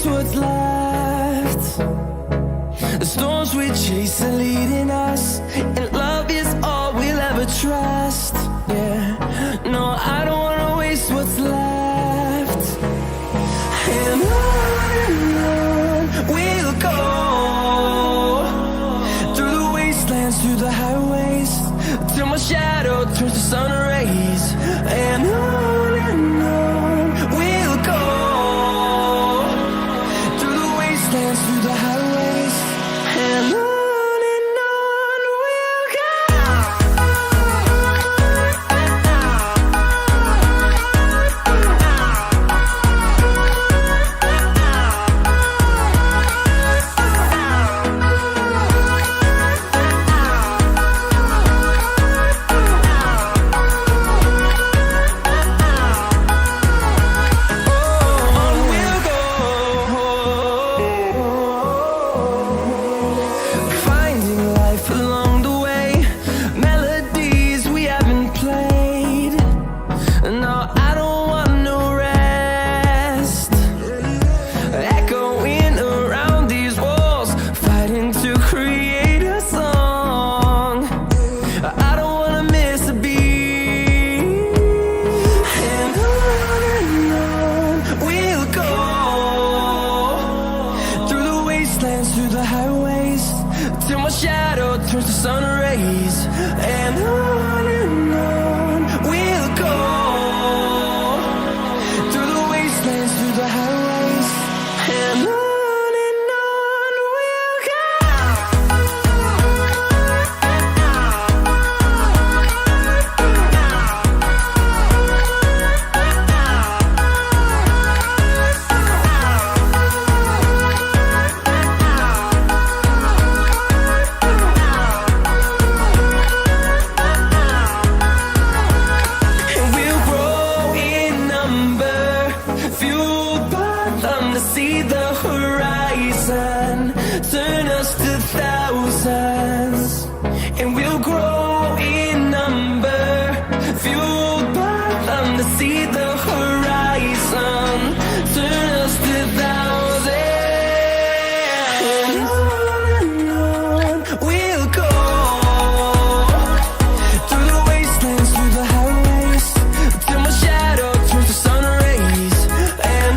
waste what's left. The storms we chase are leading us, and love is all we'll ever trust. Yeah, no, I don't wanna waste what's left. And on we'll go, through the wastelands, through the highways, till my shadow turns to sun rays. And on we'll go, through the wastelands, through the highways, and on we'll go. Through the highways, till my shadow turns to sun rays. And on we'll go, through the wastelands, through the highways, and on we'll go. See the horizon turn us to thousands, and we'll grow in number, fueled by them. To see the horizon turn us to thousands, and on we'll go, through the wastelands, through the highways, till my shadow turns to sun rays. And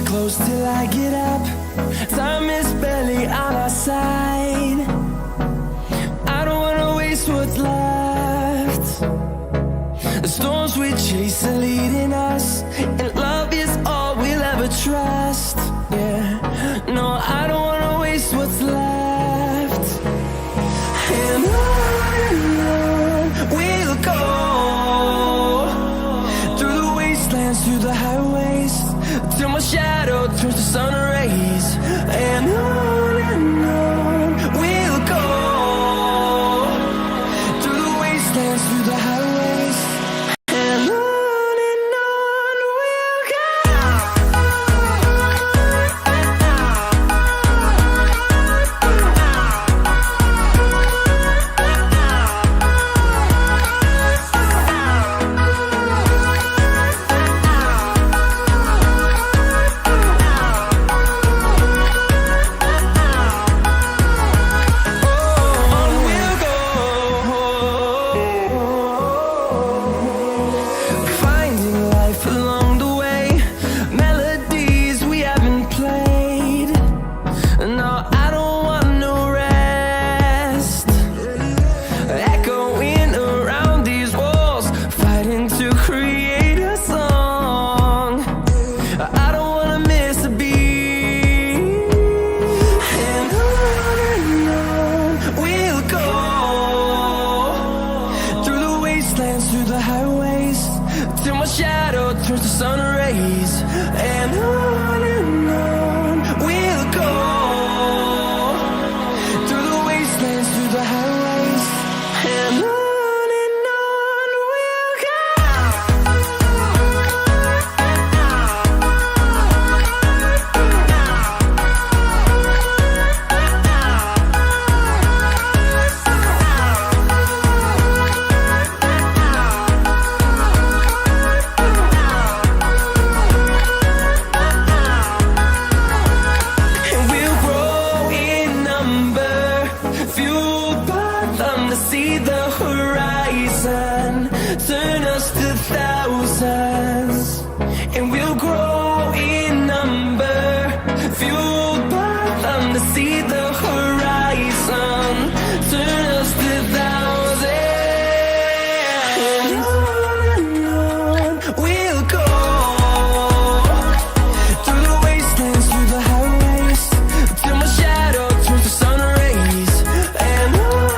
close till I get up. Time is barely on our side. I don't wanna waste what's left. The storms we chase are leading us, and love is all we'll ever trust. Yeah, no, I don't wanna waste what's left. And on we'll go, through the wastelands, through the highways, till my shadow turns to sun rays. And on we'll go, through the wastelands, through the highways, and on we'll go. turns to sun rays, and on we'll go, through the wastelands, through the highways, and on we'll go. See the horizon, turn us to thousands, and we'll grow in number, fueled by them to see the horizon, turn us to thousands, and on we'll go, through the wastelands, through the highways, till my shadow turns to sun rays, and on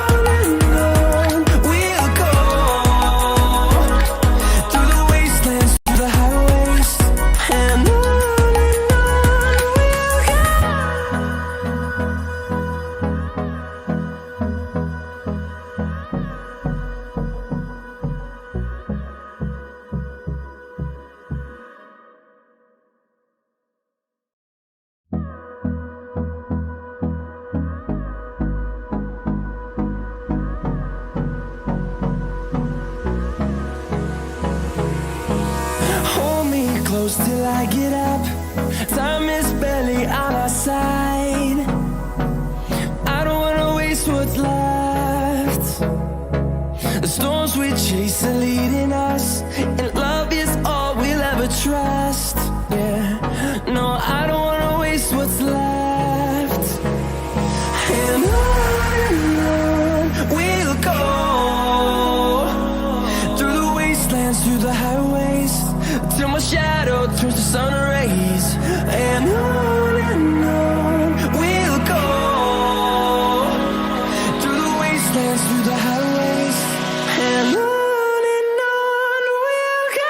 close till I get up. Time is barely on our side. I don't wanna waste what's left. The storms we chase are leading us, and love is all we'll ever trust. Yeah, no, I don't wanna waste what's left. And on we'll go, through the wastelands, through the highways, till my shadow turns to sun rays, and on we'll go, through the wastelands, through the highways, and on we'll go.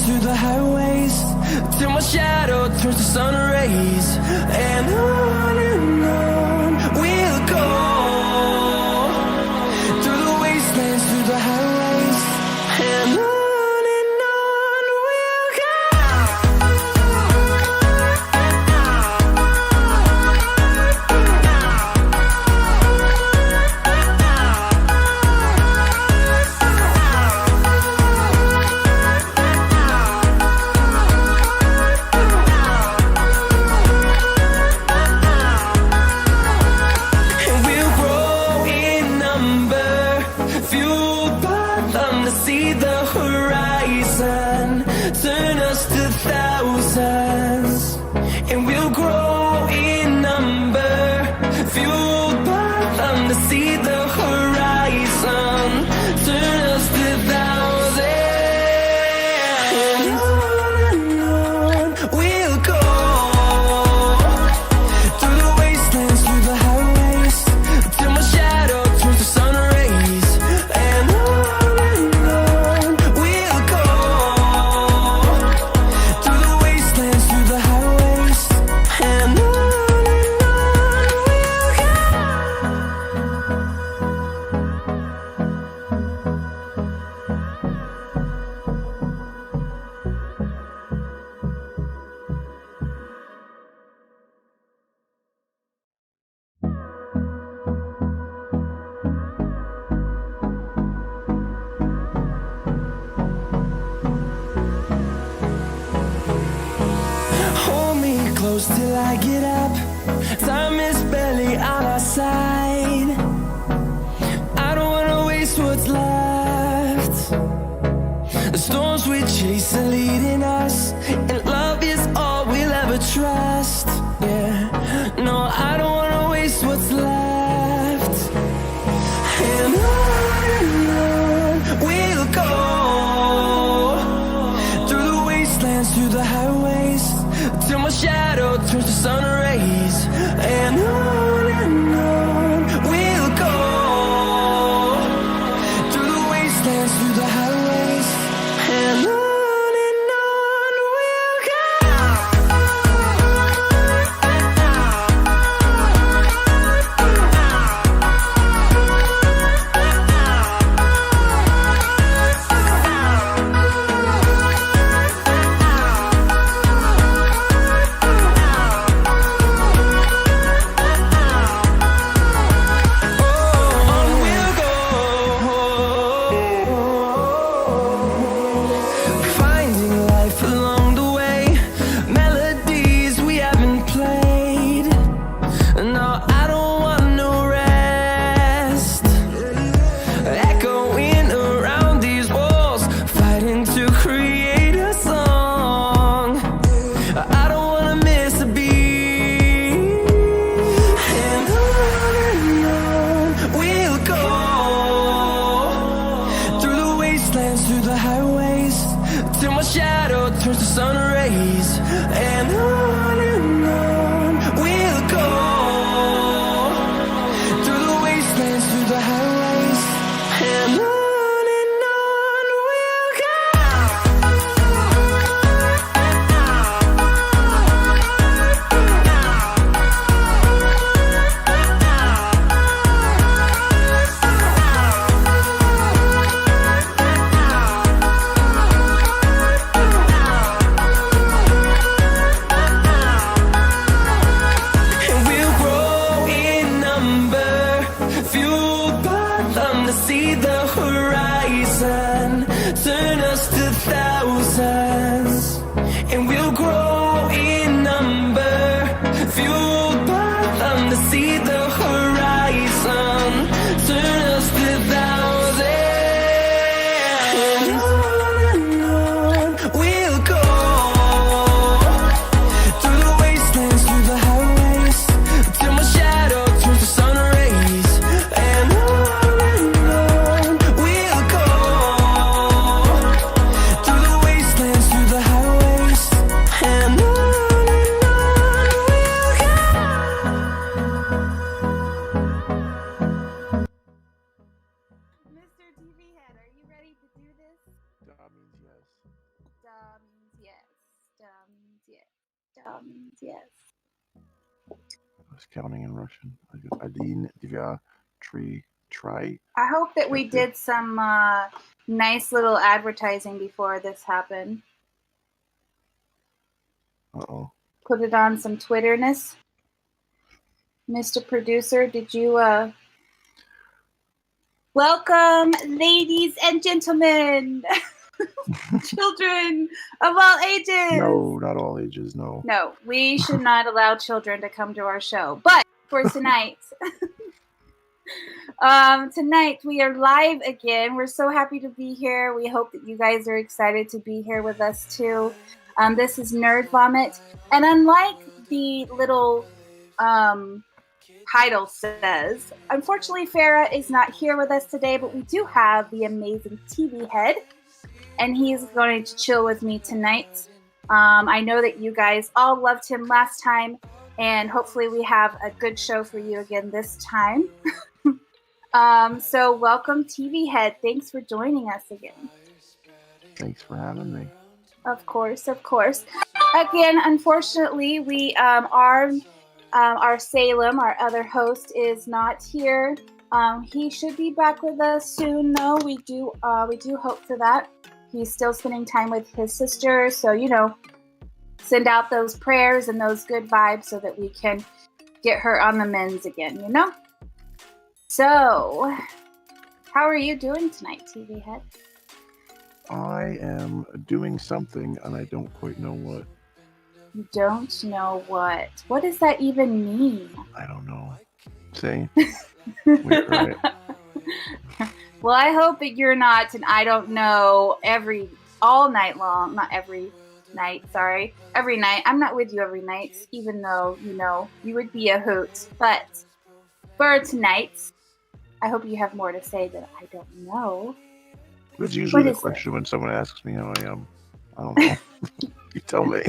Through the highways, till my shadow turns to sun rays, and on we'll go, through the wastelands, through the highways, and on we'll go. See the horizon, turn us to thousands, and we'll grow in number, fueled by them to see the horizon, turn us to thousands, and on we'll go, through the wastelands, through the highways, till my shadow turns to sun rays, and on we'll go, close till I get up. Time is barely on our side. I don't wanna waste what's left. The storms we chase are leading us, and love is all we'll ever trust. Yeah, no, I don't wanna waste what's left. And on we'll go, through the wastelands, through the highways, till my shadow turns to sun rays. And on we'll go, through the wastelands, through the highways, and on we'll go. Through the highways, till my shadow turns to sun rays. And on we'll go, through the wastelands, through the highways, and on we'll go. See the horizon, turn us to thousands, and we'll grow in number, fueled by them to see the horizon, turn us to thousands, and on we'll go, through the wastelands, through the highways, till my shadow turns to sun rays. And TVHead, are you ready to do this? Da means yes. Da means yes. Da means yes. Da means yes. I was counting in Russian. Один, два, три, try. I hope that we did some nice little advertising before this happened. Uh-oh. Put it on some Twitterness. Mr. Producer, did you welcome, ladies and gentlemen, children of all ages. No, not all ages, no. No, we should not allow children to come to our show. But for tonight, tonight we are live again. We're so happy to be here. We hope that you guys are excited to be here with us too. This is Nerd Vomit. And unlike the little title says, unfortunately Farah is not here with us today, but we do have the amazing TVHead, and he's going to chill with me tonight. I know that you guys all loved him last time, and hopefully we have a good show for you again this time. So welcome, TVHead. Thanks for joining us again. Thanks for having me. Of course, of course. Again, unfortunately, we our Salem, our other host, is not here. He should be back with us soon, though. We do hope for that. He's still spending time with his sister, so send out those prayers and those good vibes so that we can get her on the mends again. So, how are you doing tonight, TVHead? I am doing something, and I don't quite know what. You don't know what? What does that even mean? I don't know. See? We're right. Well, I hope that you're not, and I don't know all night long. Not every night, sorry. Every night. I'm not with you every night, even though, you would be a hoot. But for tonight, I hope you have more to say that I don't know. That's usually the question when someone asks me how I am. I don't know. You tell me.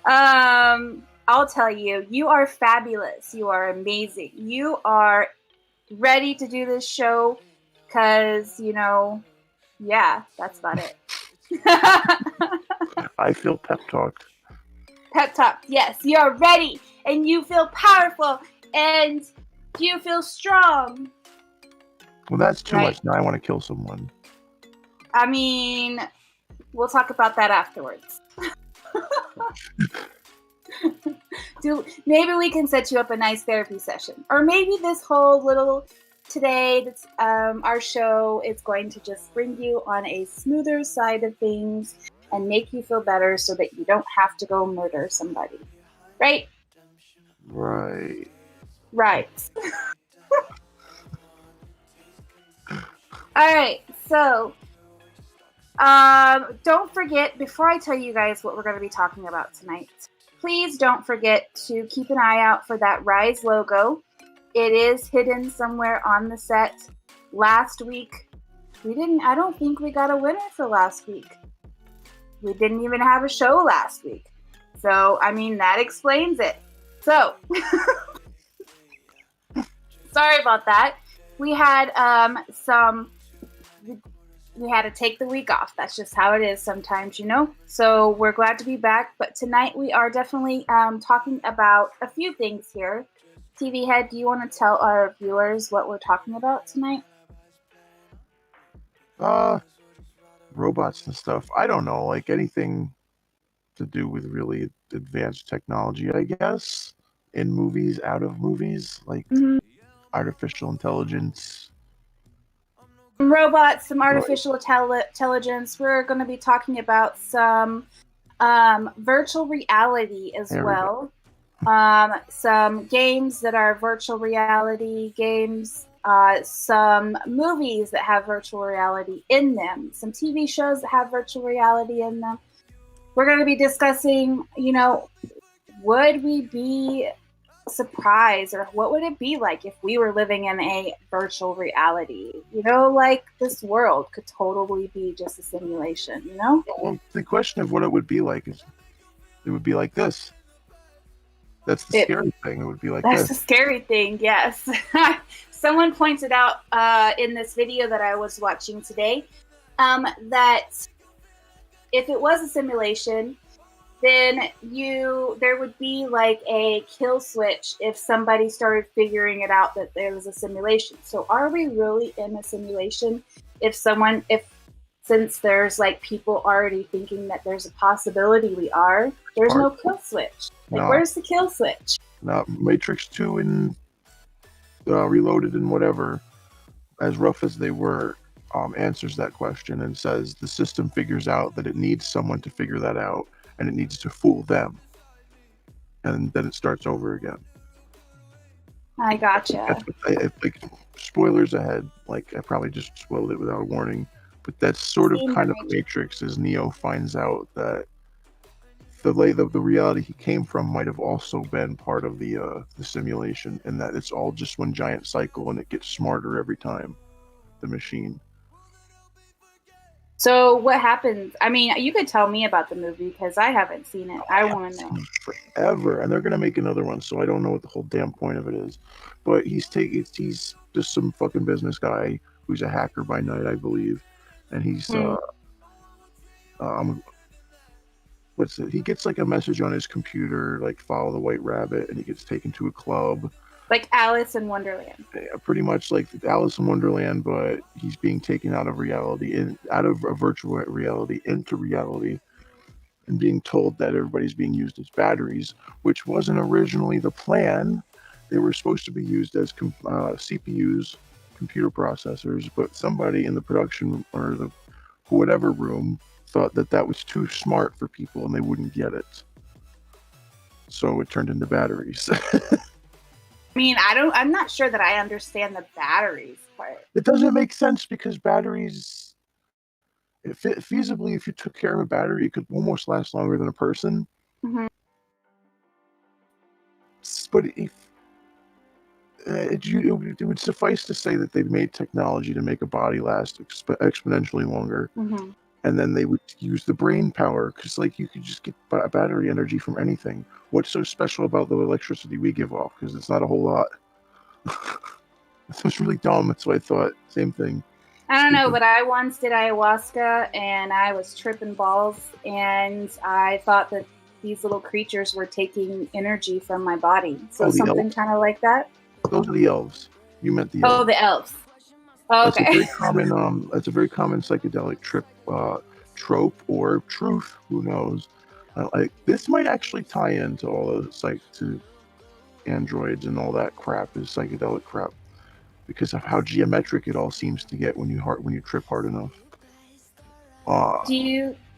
I'll tell you. You are fabulous. You are amazing. You are ready to do this show because, yeah, that's about it. I feel pep talked. Pep talk. Yes, you are ready and you feel powerful and you feel strong. Well, that's too much. Now I want to kill someone. I mean, we'll talk about that afterwards. Maybe we can set you up a nice therapy session. Or maybe this whole little today, that's our show, is going to just bring you on a smoother side of things and make you feel better so that you don't have to go murder somebody. Right? Right. Right. All right, so don't forget, before I tell you guys what we're going to be talking about tonight, please don't forget to keep an eye out for that Rize logo. It is hidden somewhere on the set. Last week, I don't think we got a winner for last week. We didn't even have a show last week. So, I mean, that explains it. So, sorry about that. We had we had to take the week off. That's just how it is sometimes, So we're glad to be back. But tonight we are definitely talking about a few things here. TVHead, do you want to tell our viewers what we're talking about tonight? Robots and stuff. I don't know, like anything to do with really advanced technology, I guess, in movies, out of movies, like artificial intelligence. Some robots, some artificial intelligence. We're going to be talking about some virtual reality as well. Some games that are virtual reality games. Some movies that have virtual reality in them. Some TV shows that have virtual reality in them. We're going to be discussing, would we be surprised, or what would it be like if we were living in a virtual reality? Like this world could totally be just a simulation, Well, the question of what it would be like is, it would be like this. That's the scary thing. It would be like this. That's the scary thing, yes. Someone pointed out in this video that I was watching today that if it was a simulation, then there would be like a kill switch if somebody started figuring it out that there was a simulation. So are we really in a simulation since there's like people already thinking that there's a possibility we are, there's no kill switch. Where's the kill switch? Now, Matrix 2 and Reloaded and whatever, as rough as they were, answers that question and says the system figures out that it needs someone to figure that out, and it needs to fool them, and then it starts over again. I gotcha. Like, spoilers ahead. Like, I probably just spoiled it without a warning, but that's sort of kind of Matrix, as Neo finds out that the reality he came from might have also been part of the simulation, and that it's all just one giant cycle, and it gets smarter every time, the machine. So what happens? I mean, you could tell me about the movie because I haven't seen it. I want to know. Forever, and they're gonna make another one, so I don't know what the whole damn point of it is. But he's just some fucking business guy who's a hacker by night, I believe, and he's he gets like a message on his computer, like follow the white rabbit, and he gets taken to a club. Like Alice in Wonderland. Yeah, pretty much like Alice in Wonderland, but he's being taken out of reality, out of a virtual reality into reality, and being told that everybody's being used as batteries, which wasn't originally the plan. They were supposed to be used as CPUs, computer processors, but somebody in the production or the whatever room thought that that was too smart for people and they wouldn't get it. So it turned into batteries. I mean, I'm not sure that I understand the batteries part. It doesn't make sense because batteries, feasibly, if you took care of a battery, it could almost last longer than a person. Mm-hmm. But if it would suffice to say that they've made technology to make a body last exponentially longer. Mm-hmm. And then they would use the brain power, because like you could just get battery energy from anything. What's so special about the electricity we give off? Because it's not a whole lot. It's really dumb. That's what I thought. Same thing. I don't know, but I once did ayahuasca and I was tripping balls, and I thought that these little creatures were taking energy from my body. So something kind of like that. Those are the elves. You meant the elves. Oh, the elves. Oh, okay. It's a very common psychedelic trope or truth. Who knows? Like this might actually tie into all of to androids and all that crap is psychedelic crap, because of how geometric it all seems to get when you trip hard enough.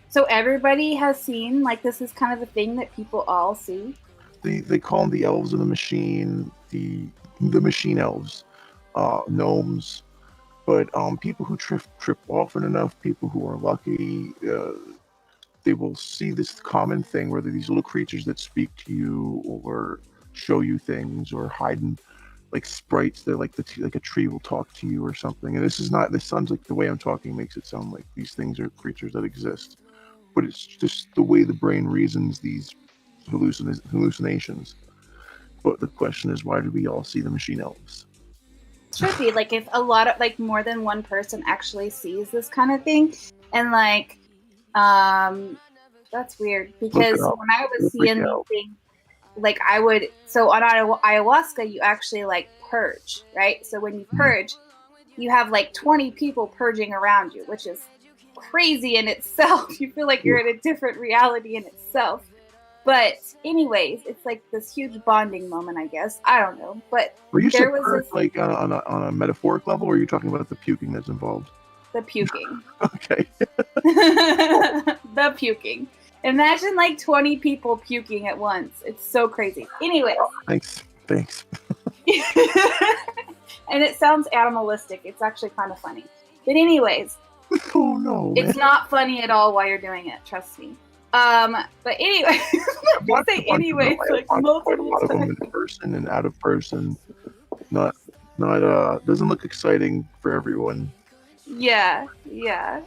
So everybody has seen, like, this is kind of a thing that people all see? They call them the elves of the machine, the machine elves, gnomes. But people who trip often enough, people who are lucky, they will see this common thing where they're these little creatures that speak to you or show you things or hide in, like sprites. They're like like a tree will talk to you or something. And this sounds like the way I'm talking makes it sound like these things are creatures that exist. But it's just the way the brain reasons these hallucinations. But the question is, why do we all see the machine elves? Should be like if a lot of like more than one person actually sees this kind of thing, and like that's weird because when I was seeing these things, like I would, so on ayahuasca you actually like purge, right? So when you purge, you have like 20 people purging around you, which is crazy in itself. You feel like you're in a different reality in itself. But anyways, it's like this huge bonding moment, I guess. I don't know. But were you there was this, like on a metaphoric level, or are you talking about the puking that's involved? The puking. Okay. The puking. Imagine like 20 people puking at once. It's so crazy. Anyways. Oh, thanks. And it sounds animalistic. It's actually kind of funny. But anyways. Oh no. It's not funny at all while you're doing it. Trust me. But anyway, anyways, like multiple times. In person and out of person, not doesn't look exciting for everyone. Yeah.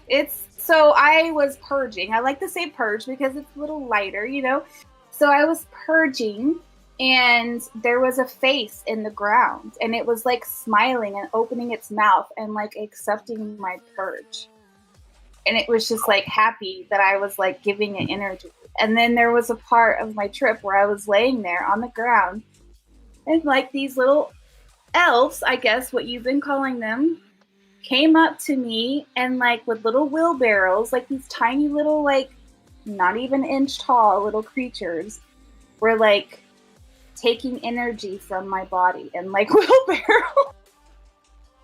It's so I was purging. I like to say purge because it's a little lighter, you know. So I was purging, and there was a face in the ground, and it was like smiling and opening its mouth and like accepting my purge. And it was just like happy that I was like giving it energy. And then there was a part of my trip where I was laying there on the ground, and like these little elves, I guess what you've been calling them, came up to me and like with little wheelbarrows, like these tiny little, like not even inch tall little creatures were like taking energy from my body and like wheelbarrow.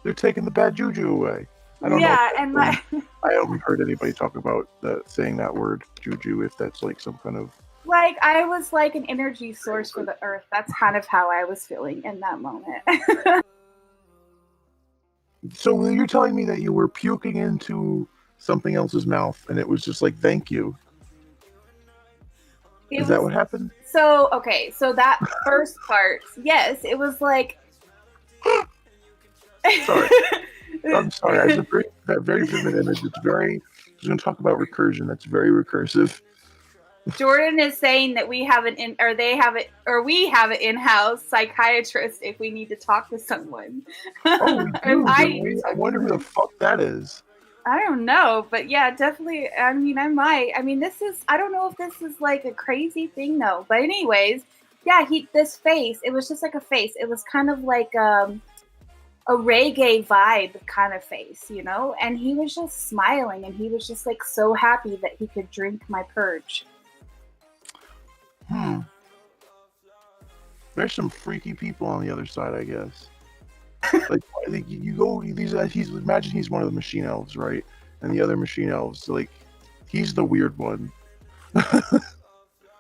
They're taking the bad juju away. I don't know. I haven't heard anybody talk about saying that word juju, if that's like some kind of like I was like an energy source for the earth. That's kind of how I was feeling in that moment. So you're telling me that you were puking into something else's mouth and it was just like, thank you. Is that what happened? So, okay. So that first part, yes, it was like... Sorry. I'm sorry. I have that very vivid image. It's very... I was going to talk about recursion. That's very recursive. Jordan is saying that we have an we have an in-house psychiatrist if we need to talk to someone. Oh, we do. I wonder who the fuck that is. I don't know, but yeah, definitely. I mean, I might. I mean, I don't know if this is like a crazy thing though. But anyways, yeah, this face. It was just like a face. It was kind of like a reggae vibe kind of face, you know. And he was just smiling, and he was just like so happy that he could drink my purge. There's some freaky people on the other side, I guess. Like, I think you go imagine he's one of the machine elves, right? And the other machine elves, like, He's the weird one.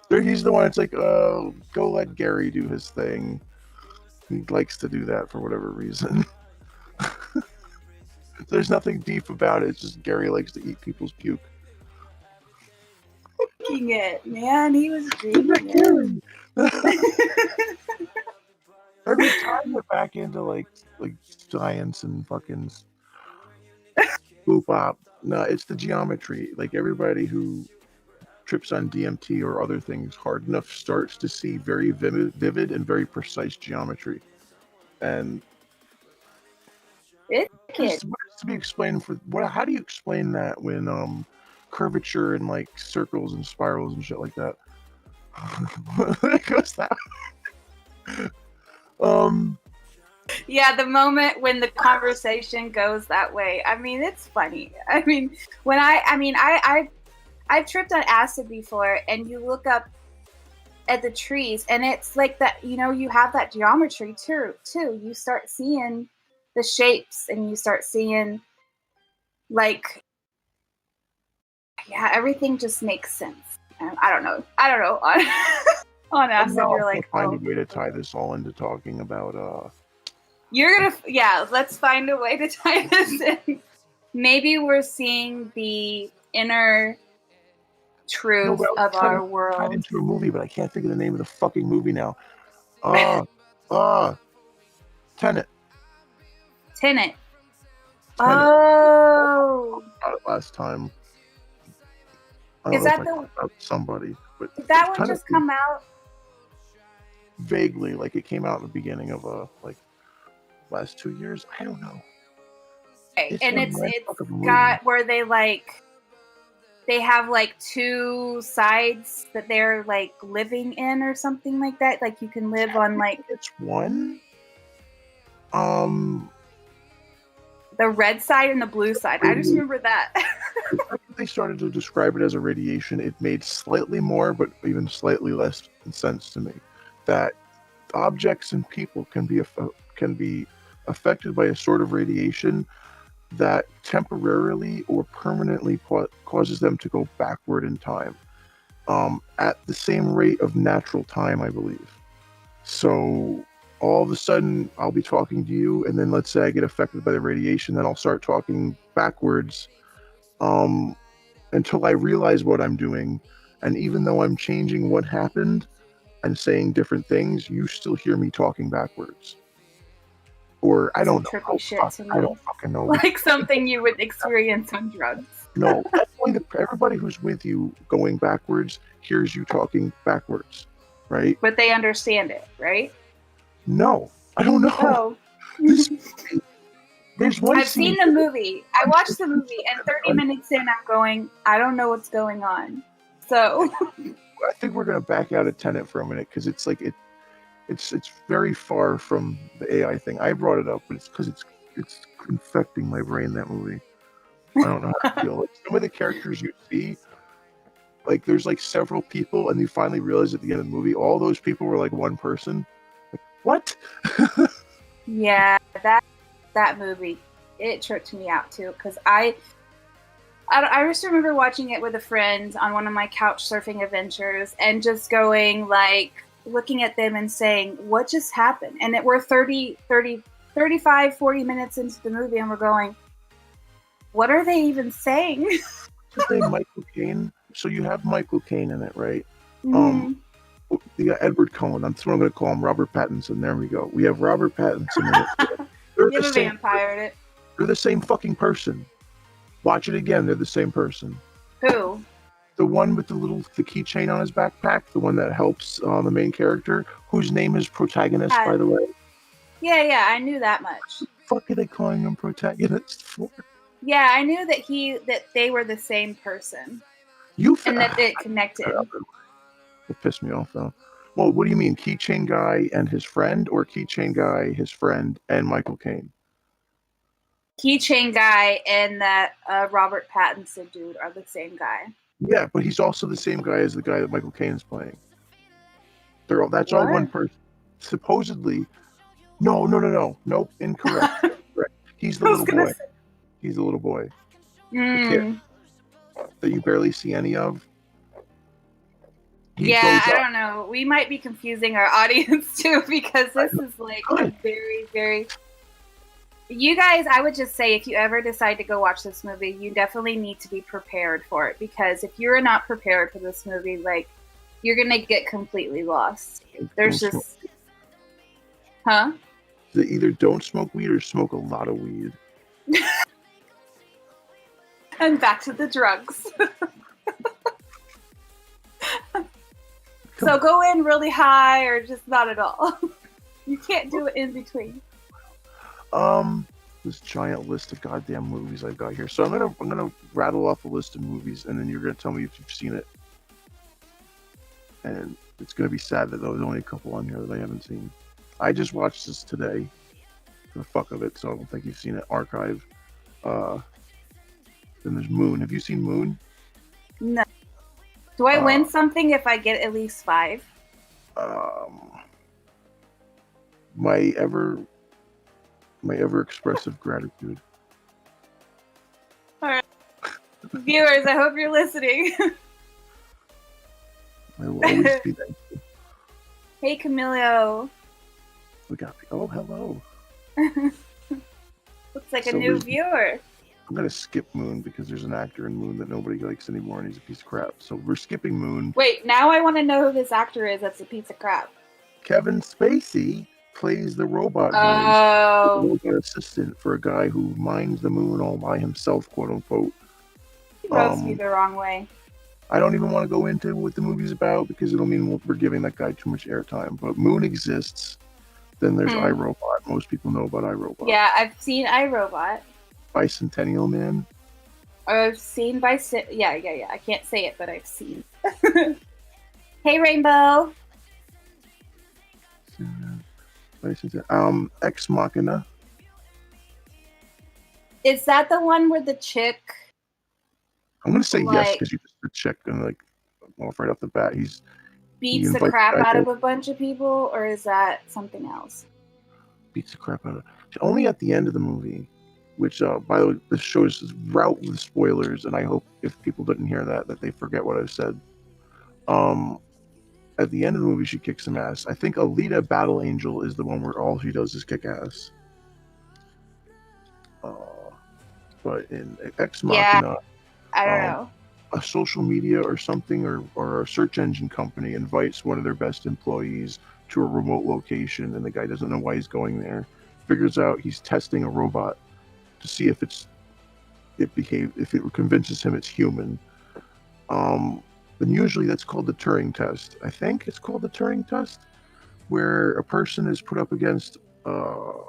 He's the one. It's like, oh, go let Gary do his thing. He likes to do that for whatever reason. There's nothing deep about it. It's just Gary likes to eat people's puke. Drinking it, man. He was drinking it. Every time we're back into like science and fucking boop op. No, it's the geometry. Like everybody who trips on DMT or other things hard enough starts to see very vivid and very precise geometry. And What is to be explained for what? How do you explain that when curvature and like circles and spirals and shit like that? It goes that. Yeah, the moment when the conversation goes that way. I mean, it's funny. I mean, when I've tripped on acid before, and you look up at the trees, and it's like that. You know, you have that geometry too. You start seeing the shapes, and you start seeing like, yeah, everything just makes sense. I don't know. On acid, you're like, find a way to tie this all into talking about let's find a way to tie this in. Maybe we're seeing the inner truth of our world. Tied into a movie, but I can't think of the name of the fucking movie now. Tenet. Oh. Last time. Is that the somebody? But did that one just come out? Vaguely, like it came out in the beginning of like last 2 years. I don't know. Okay. And it's got where they have like two sides that they're like living in or something like that. Like you can live on like it's one. The red side and the blue side. I just remember that. They started to describe it as a radiation. It made slightly more, but even slightly less sense to me. That objects and people can be affected by a sort of radiation that temporarily or permanently causes them to go backward in time, at the same rate of natural time, I believe. So all of a sudden, I'll be talking to you, and then let's say I get affected by the radiation, then I'll start talking backwards, until I realize what I'm doing. And even though I'm changing what happened and saying different things, you still hear me talking backwards. Or I don't know. I don't fucking know. Like something you would experience on drugs. No, everybody who's with you going backwards hears you talking backwards, right? But they understand it, right? No, I don't know. Oh. There's one. I've seen the movie. I watched the movie, and 30 minutes in, I'm going, I don't know what's going on. So I think we're gonna back out of Tenet for a minute because it's like it's very far from the AI thing. I brought it up, but it's because it's infecting my brain. That movie. I don't know how to feel. Like some of the characters you see, like there's like several people, and you finally realize at the end of the movie, all those people were like one person. Like, what? Yeah, that movie, it tripped me out too, because I just remember watching it with a friend on one of my couch surfing adventures and just going like, looking at them and saying, what just happened? And we're 35, 40 minutes into the movie, and we're going, what are they even saying? His name Michael Caine. So you have Michael Caine in it, right? Mm-hmm. You got Edward Cullen. That's what I'm going to call him, Robert Pattinson. There we go. We have Robert Pattinson in it. You have a vampire in it. They're the same fucking person. Watch it again. They're the same person. Who? The one with the keychain on his backpack. The one that helps the main character, whose name is Protagonist, by the way. Yeah, I knew that much. What the fuck are they calling him Protagonist for? Yeah, I knew that they were the same person. And that it connected. It pissed me off though. Well, what do you mean, Keychain Guy and his friend, or Keychain Guy, his friend, and Michael Caine? Keychain Guy and that Robert Pattinson dude are the same guy. Yeah, but he's also the same guy as the guy that Michael Caine is playing. That's all one person. Supposedly. No. Nope, incorrect. He's the little boy. He's the little boy. Mm. that you barely see any of. I don't know. We might be confusing our audience too, because this is like a very, very. You guys, I would just say if you ever decide to go watch this movie, you definitely need to be prepared for it, because if you're not prepared for this movie, like, you're gonna get completely lost. There's just, huh? They either don't smoke weed or smoke a lot of weed. And back to the drugs. So go in really high or just not at all. You can't do it in between. This giant list of goddamn movies I've got here. So I'm gonna rattle off a list of movies, and then you're gonna tell me if you've seen it. And it's gonna be sad that there's only a couple on here that I haven't seen. I just watched this today for the fuck of it, so I don't think you've seen it. Archive. Then there's Moon. Have you seen Moon? No. Do I win something if I get at least 5? My ever expressive gratitude. All right. Viewers, I hope you're listening. I will always be thankful. Hey, Camilo. We got. Oh, hello. Looks like a new viewer. I'm gonna skip Moon because there's an actor in Moon that nobody likes anymore, and he's a piece of crap. So we're skipping Moon. Wait, now I want to know who this actor is. That's a piece of crap. Kevin Spacey plays the robot voice, the robot assistant for a guy who mines the moon all by himself, quote unquote. He rubs me the wrong way. I don't even want to go into what the movie's about because it'll mean we're giving that guy too much airtime. But Moon exists. Then there's iRobot. Most people know about iRobot. Yeah, I've seen iRobot. Bicentennial Man. I've seen yeah. I can't say it, but I've seen. Hey, Rainbow. Ex Machina. Is that the one where the chick? I'm gonna say yes because you just the chick and like off right off the bat he beats the crap out of a bunch of people, or is that something else? Beats the crap out of only at the end of the movie, which by the way, this shows is route with spoilers, and I hope if people didn't hear that they forget what I've said. At the end of the movie, she kicks some ass. I think Alita Battle Angel is the one where all she does is kick ass. But in Ex Machina, I don't know. A social media or something or a search engine company invites one of their best employees to a remote location, and the guy doesn't know why he's going there. Figures out he's testing a robot to see if it convinces him it's human. Then usually that's called the Turing test. I think it's called the Turing test, where a person is put up against a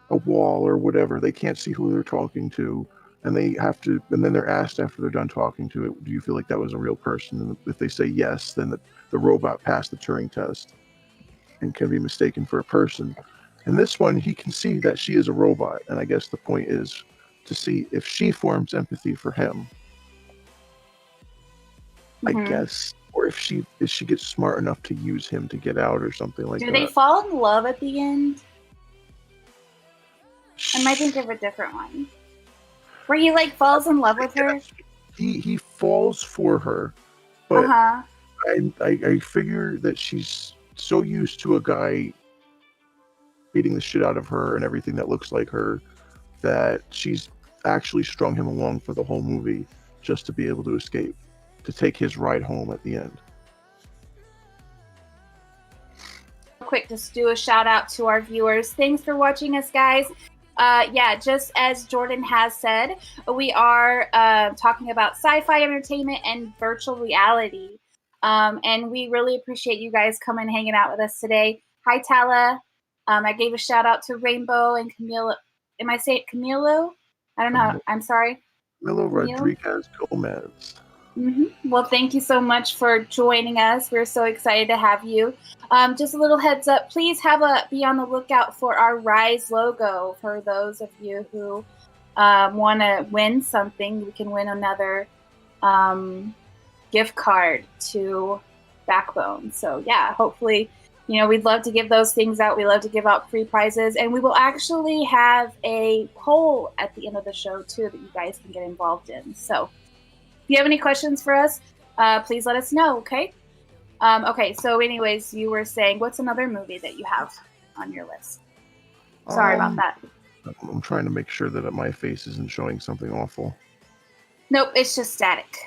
wall or whatever. They can't see who they're talking to, and then they're asked after they're done talking to it, do you feel like that was a real person? And if they say yes, then the robot passed the Turing test and can be mistaken for a person. In this one, he can see that she is a robot, and I guess the point is to see if she forms empathy for him. I guess, or if she gets smart enough to use him to get out or something like that. Do they fall in love at the end? I might think of a different one. Where he falls in love with her? He falls for her, but I figure that she's so used to a guy beating the shit out of her and everything that looks like her that she's actually strung him along for the whole movie just to be able to escape, to take his ride home at the end. Quick, just do a shout out to our viewers. Thanks for watching us, guys. Just as Jordan has said, we are talking about sci-fi entertainment and virtual reality. And we really appreciate you guys coming and hanging out with us today. Hi, Tala. I gave a shout out to Rainbow and Camilo. Am I saying Camilo? I don't know. I'm sorry. Camilo Rodriguez Gomez. Well, thank you so much for joining us. We're so excited to have you. Just a little heads up, please be on the lookout for our Rize logo. For those of you who want to win something, you can win another gift card to Backbone. So yeah, hopefully, we'd love to give those things out. We love to give out free prizes, and we will actually have a poll at the end of the show too that you guys can get involved in. So you have any questions for us, please let us know, okay? Okay, so anyways, you were saying, what's another movie that you have on your list? Sorry about that. I'm trying to make sure that my face isn't showing something awful. Nope, it's just static.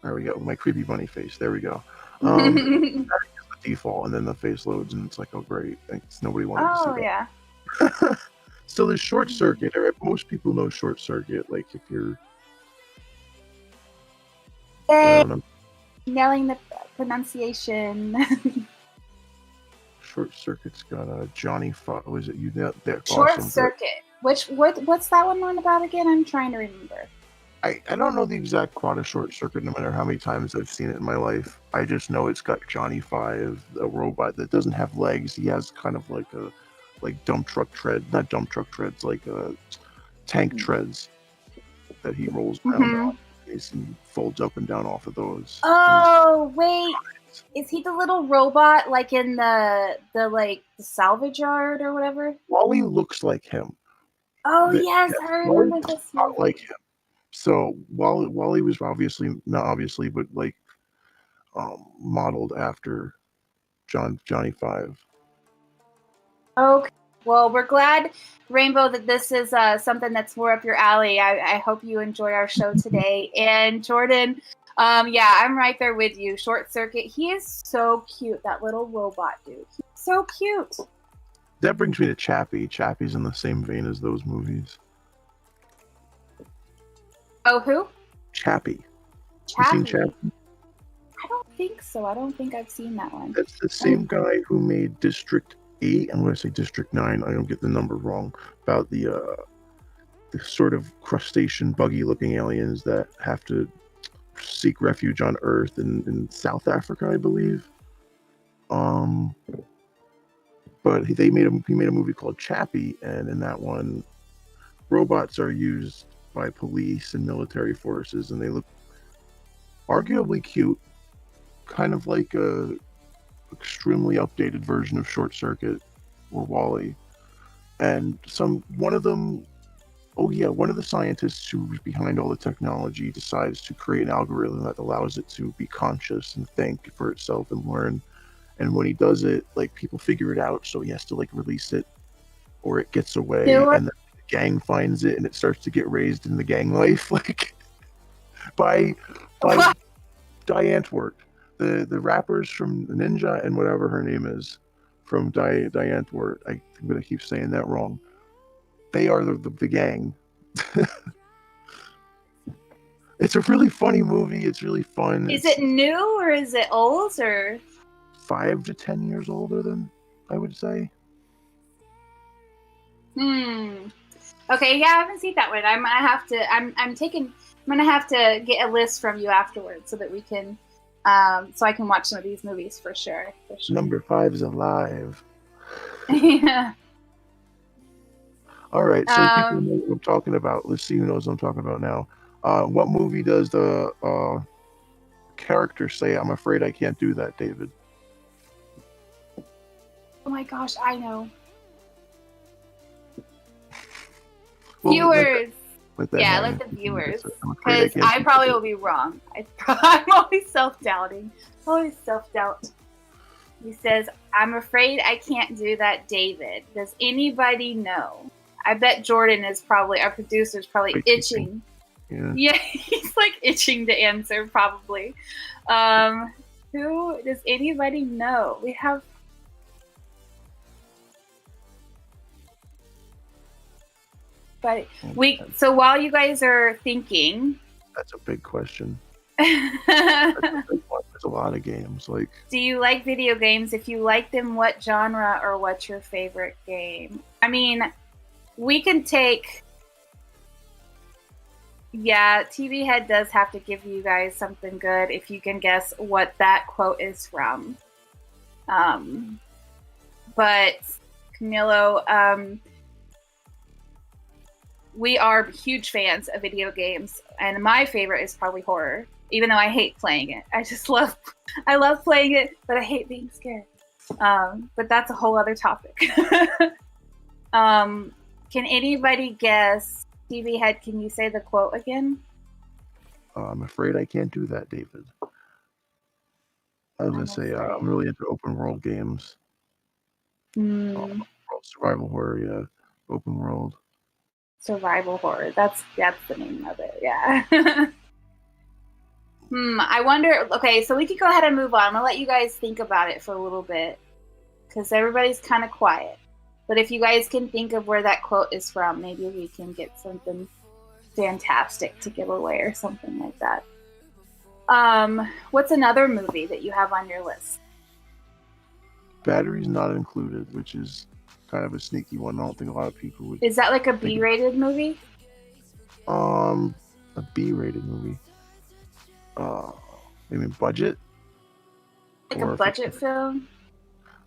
There we go. My creepy bunny face. There we go. Static is the default, and then the face loads, and it's like, oh, great. Thanks. Nobody wanted to see that. Yeah. So there's Short Circuit. Most people know Short Circuit. Like, if you're... I don't know. Nailing the pronunciation. Short Circuit's got Johnny Fox. Was it you? That Short awesome, Circuit. What's that one about again? I'm trying to remember. I don't know the exact plot of Short Circuit, no matter how many times I've seen it in my life. I just know it's got Johnny Five, a robot that doesn't have legs. He has kind of like dump truck tread, not dump truck treads, like tank treads that he rolls around on. And folds up and down off of those. Oh, wait. Is he the little robot like in the salvage yard or whatever? Wally looks like him. Oh, yes, I remember this. Not like him. So Wally was not obviously, but like modeled after Johnny Five. Okay. Well, we're glad, Rainbow, that this is something that's more up your alley. I hope you enjoy our show today. And Jordan, yeah, I'm right there with you. Short Circuit, he is so cute, that little robot dude. He's so cute. That brings me to Chappie. Chappie's in the same vein as those movies. Oh, who? Chappie. Chappie. You seen Chappie? I don't think so. I don't think I've seen that one. That's the same guy who made District 8. I'm going to say District 9. I don't get the number wrong. About the sort of crustacean, buggy-looking aliens that have to seek refuge on Earth in South Africa, I believe. But he made a movie called Chappie, and in that one, robots are used by police and military forces, and they look arguably cute, kind of like a extremely updated version of Short Circuit or Wally. And one of the scientists who's behind all the technology decides to create an algorithm that allows it to be conscious and think for itself and learn. And when he does it, like, people figure it out, so he has to like release it, or it gets away, and then the gang finds it, and it starts to get raised in the gang life, like by Diane Antwoord, the rappers from Ninja and whatever her name is from Diane Antwoord. I'm gonna keep saying that wrong. They are the gang. It's a really funny movie. It's really fun. Is it new or is it old or 5 to 10 years older than I would say? Okay, yeah, I haven't seen that one. I'm gonna have to get a list from you afterwards so that we can so I can watch some of these movies for sure. Number 5 is Alive. Yeah. All right, so people know what I'm talking about. Let's see who knows what I'm talking about now. What movie does the character say, "I'm afraid I can't do that," David? Oh my gosh, I know. Well, viewers. Let the viewers. Because I probably will be wrong. I'm always self-doubting. Always self-doubt. He says, "I'm afraid I can't do that, David. Does anybody know?" I bet Jordan is probably, our producer's probably itching. Yeah, he's like itching to answer, probably. Who does anybody know? We have. But so while you guys are thinking. That's a big question. That's a big one. There's a lot of games. Like, do you like video games? If you like them, what genre or what's your favorite game? I mean, we can take. Yeah, TVHead does have to give you guys something good if you can guess what that quote is from. But Camilo, we are huge fans of video games, and my favorite is probably horror, even though I hate playing it. I love playing it, but I hate being scared. But that's a whole other topic. Can anybody guess? TVHead, can you say the quote again? I'm afraid I can't do that, David. I was gonna say I'm really into open world games. Survival horror, yeah. Open world. Survival horror. That's the name of it. Yeah. I wonder. Okay, so we could go ahead and move on. I'm gonna let you guys think about it for a little bit because everybody's kind of quiet. But if you guys can think of where that quote is from, maybe we can get something fantastic to give away or something like that. What's another movie that you have on your list? Batteries Not Included, which is kind of a sneaky one. I don't think a lot of people would. Is that like a B-rated movie? A B-rated movie. Maybe budget? Like a budget film?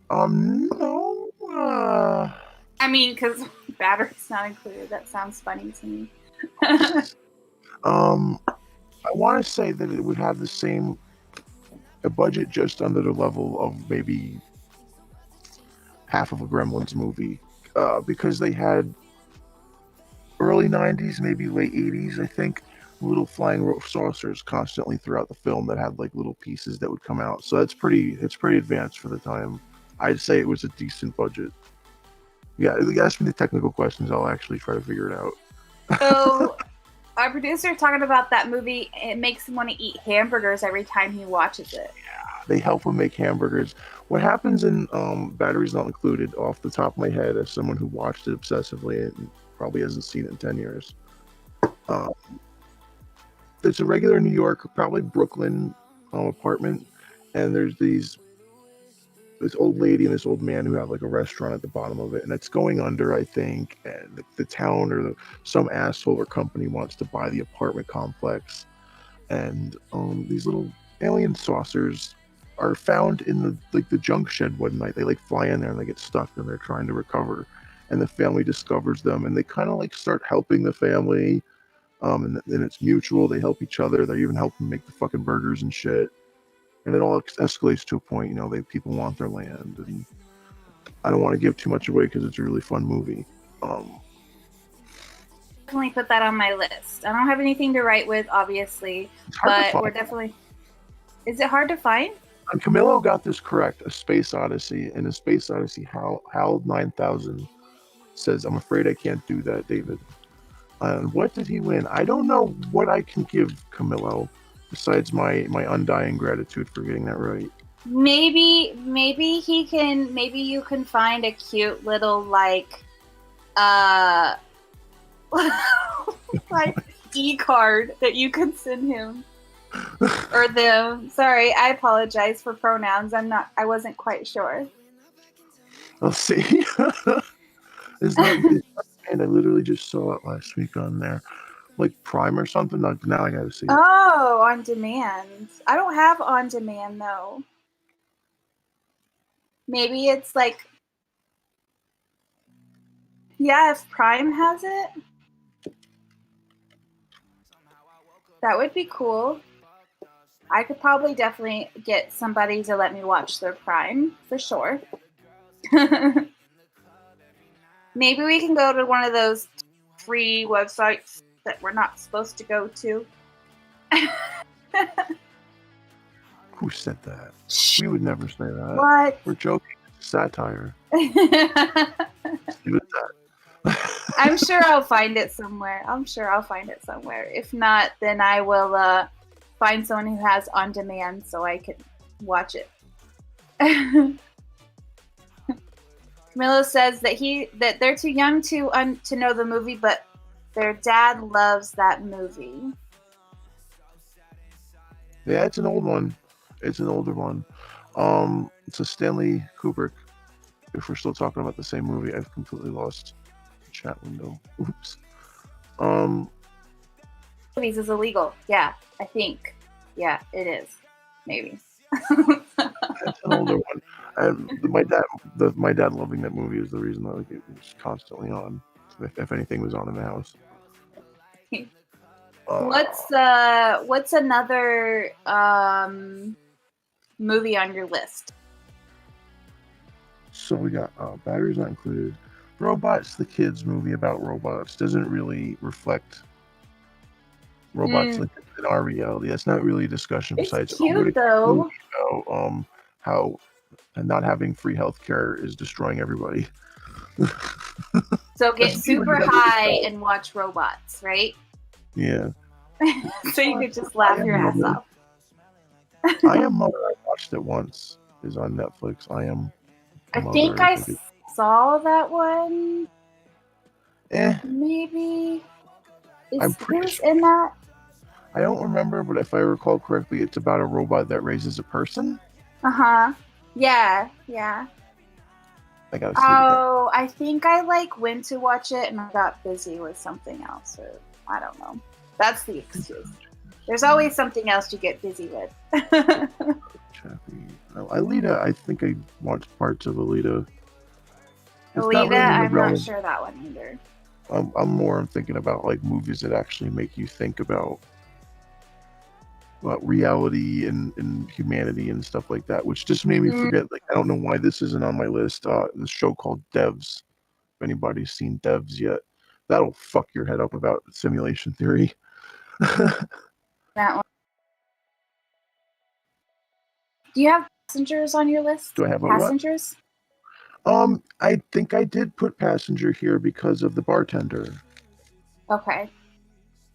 No. I mean, because Batteries Not Included. That sounds funny to me. I want to say that it would have a budget just under the level of maybe half of a Gremlins movie, because they had early 90s, maybe late 80s, I think, little flying saucers constantly throughout the film that had like little pieces that would come out. So it's pretty advanced for the time. I'd say it was a decent budget. Yeah, ask me the technical questions. I'll actually try to figure it out. So, our producer talking about that movie, it makes him want to eat hamburgers every time he watches it. Yeah, they help him make hamburgers. What happens in Batteries Not Included, off the top of my head, as someone who watched it obsessively and probably hasn't seen it in 10 years, it's a regular New York, probably Brooklyn apartment, and there's this old lady and this old man who have like a restaurant at the bottom of it, and it's going under, I think, and the town or some asshole or company wants to buy the apartment complex, and these little alien saucers are found in the junk shed one night. They like fly in there and they get stuck and they're trying to recover, and the family discovers them and they kind of like start helping the family, and it's mutual. They help each other. They even help them make the fucking burgers and shit. And it all escalates to a point, people want their land. And I don't want to give too much away because it's a really fun movie. Definitely put that on my list. I don't have anything to write with, obviously, but we're definitely. Is it hard to find? And Camillo got this correct. A Space Odyssey. In A Space Odyssey, Hal 9000 says, "I'm afraid I can't do that, David." And what did he win? I don't know what I can give Camillo besides my undying gratitude for getting that right. Maybe he can. Maybe you can find a cute little like e-card that you can send him or them. Sorry, I apologize for pronouns. I wasn't quite sure. I'll see. And I literally just saw it last week on there, like Prime or something. Now I gotta see it. Oh, on demand. I don't have on demand though. Maybe it's like, yeah, if Prime has it, that would be cool. I could probably definitely get somebody to let me watch their Prime for sure. Maybe we can go to one of those free websites that we're not supposed to go to. Who said that? We would never say that. What? We're joking. It's satire. I'm sure I'll find it somewhere. If not, then I will find someone who has on demand so I can watch it. Camilo says that they're too young to know the movie, but their dad loves that movie. Yeah, it's an old one. It's an older one. It's a Stanley Kubrick. If we're still talking about the same movie, I've completely lost the chat window. Oops. Movies is illegal. Yeah, I think. Yeah, it is. Maybe. That's an older one. And my dad loving that movie is the reason that it was constantly on. If anything was on in the house. What's another movie on your list? So we got Batteries Not Included. Robots, the kids movie about robots, doesn't really reflect robots like in our reality. That's not really a discussion. It's Besides, cute though. How not having free healthcare is destroying everybody. So get super high and watch robots, right? Yeah. So you could just laugh your ass off. I Am Mother. I watched it once. Is on Netflix. I Am I Mother. think I saw that one. Eh. Maybe. I'm pretty Who's in that? I don't remember, but if I recall correctly, it's about a robot that raises a person. Uh-huh. Yeah, yeah. I gotta see it again. Oh, I think I went to watch it and I got busy with something else, or I don't know. That's the excuse. There's always something else to get busy with. Alita, I think I watched parts of Alita. Alita, I'm not sure that one either. I'm more thinking about movies that actually make you think about reality and humanity and stuff like that, which just made me forget. I don't know why this isn't on my list. This show called Devs. If anybody's seen Devs yet, that'll fuck your head up about simulation theory. That one. Do you have Passengers on your list? Do I have Passengers? I think I did put Passenger here because of the bartender. Okay.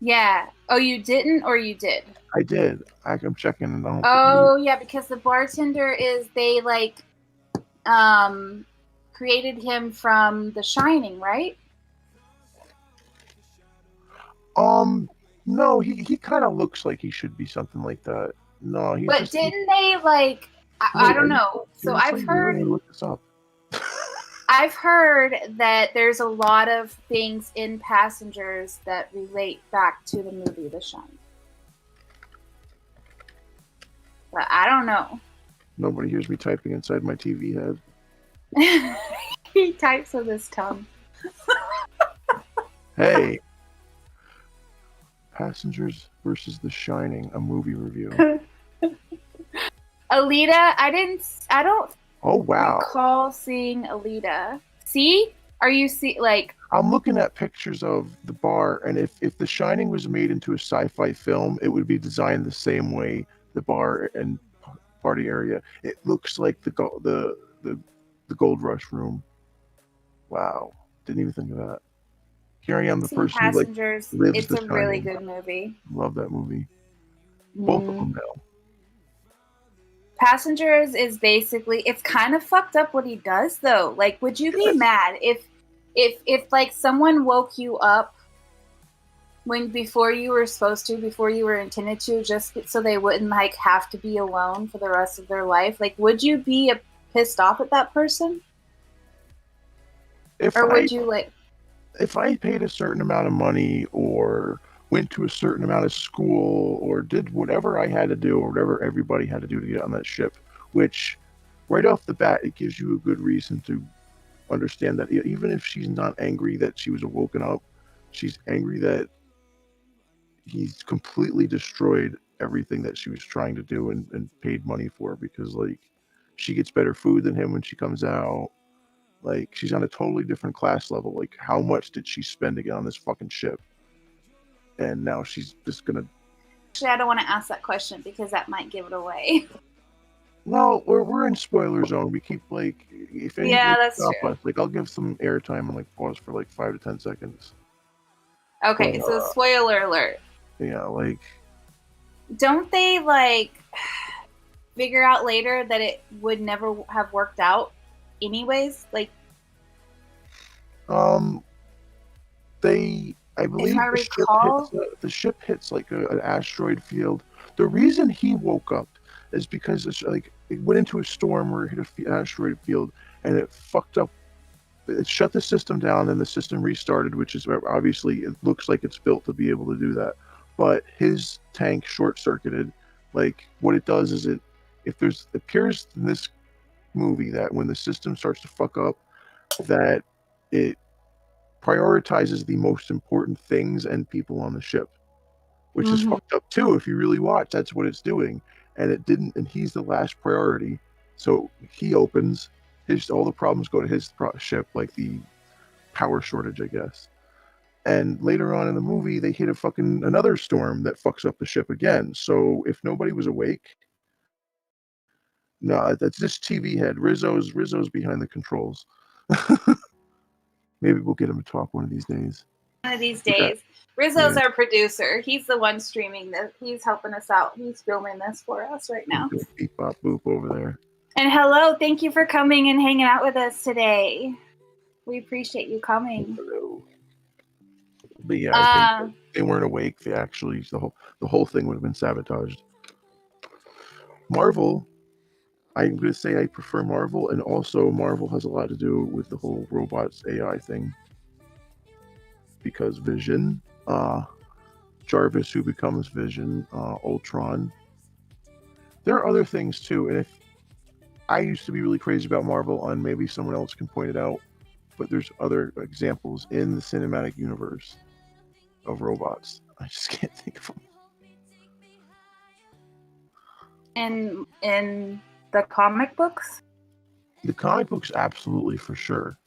Yeah. Oh, you didn't, or you did? I did. I'm checking. And yeah, because the bartender they created him from The Shining, right? No, he kind of looks like he should be something like that. No, he's. But didn't they I don't know. So I've heard. Look this up. I've heard that there's a lot of things in Passengers that relate back to the movie The Shining. But I don't know. Nobody hears me typing inside my TV head. He types with his tongue. Hey. Passengers versus The Shining, a movie review. Alita, I don't recall seeing Alita. See? Are you I'm looking at pictures of the bar, and if The Shining was made into a sci-fi film, it would be designed the same way. The bar and party area. It looks like the Gold Rush room. Wow. Didn't even think of that. Here I am, the person Passengers. who lives it's a really good movie. Love that movie. Both of them now. Passengers is basically, it's kind of fucked up what he does though. Would you be mad if someone woke you up before you were intended to, just so they wouldn't have to be alone for the rest of their life? Would you be pissed off at that person? If I paid a certain amount of money or went to a certain amount of school or did whatever I had to do or whatever everybody had to do to get on that ship, which right off the bat, it gives you a good reason to understand that even if she's not angry that she was woken up, she's angry that he's completely destroyed everything that she was trying to do and paid money for, because she gets better food than him when she comes out. She's on a totally different class level. How much did she spend to get on this fucking ship? And now she's just gonna. Actually, I don't want to ask that question because that might give it away. Well, we're in spoiler zone. We keep if that's true. Us, I'll give some airtime and pause for 5 to 10 seconds. Okay, so spoiler alert. Yeah, don't they figure out later that it would never have worked out anyways? I believe the ship hits an asteroid field. The reason he woke up is because it went into a storm where it hit an asteroid field and it fucked up. It shut the system down and the system restarted, which is obviously, it looks like it's built to be able to do that. But his tank short-circuited. What it does is it appears in this movie that when the system starts to fuck up, that it prioritizes the most important things and people on the ship, which is fucked up too. If you really watch, that's what it's doing. And it didn't, and he's the last priority. So he opens all the problems go to his ship, the power shortage, I guess. And later on in the movie, they hit another storm that fucks up the ship again. So if nobody was awake, no, that's just TVHead. Rizzo's behind the controls. Maybe we'll get him to talk one of these days. One of these days. Rizzo's our producer. He's the one streaming this. He's helping us out. He's filming this for us right now. Beep bop boop over there. And hello, thank you for coming and hanging out with us today. We appreciate you coming. Hello. But yeah, I think they weren't awake. They actually the whole thing would have been sabotaged. Marvel, I'm going to say I prefer Marvel, and also Marvel has a lot to do with the whole robots AI thing. Because Vision, Jarvis, who becomes Vision, Ultron. There are other things too, and if I used to be really crazy about Marvel, and maybe someone else can point it out, but there's other examples in the cinematic universe of robots. I just can't think of them. In the comic books? The comic books, absolutely, for sure.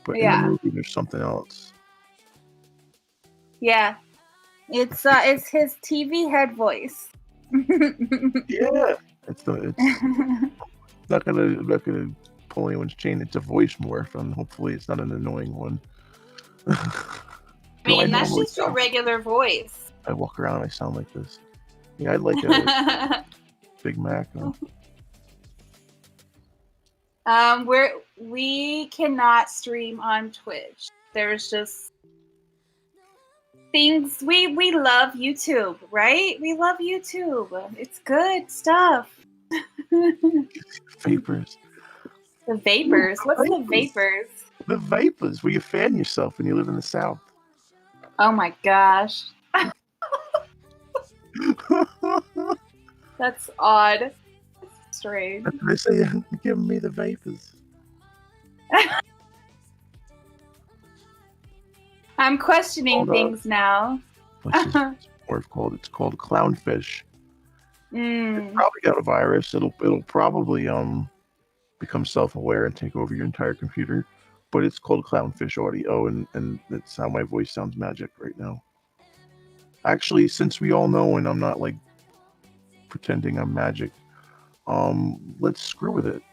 But in the movie, there's something else. Yeah. It's his TVHead voice. Yeah. It's not gonna pull anyone's chain. It's a voice morph, and hopefully it's not an annoying one. That's just your regular voice. I walk around, I sound like this. Yeah, I'd like a Big Mac. We cannot stream on Twitch. There's just things we love YouTube, right? We love YouTube. It's good stuff. Vapors. The vapors. What's the vapors? The vapors, where you fan yourself when you live in the South. Oh my gosh. That's odd. That's strange. They say you're giving me the vapors. I'm questioning things now. What's this morph called? It's called clownfish. It's probably got a virus. It'll probably become self-aware and take over your entire computer. But it's called clownfish audio, and that's how my voice sounds magic right now. Actually, since we all know, and I'm not like pretending I'm magic, let's screw with it.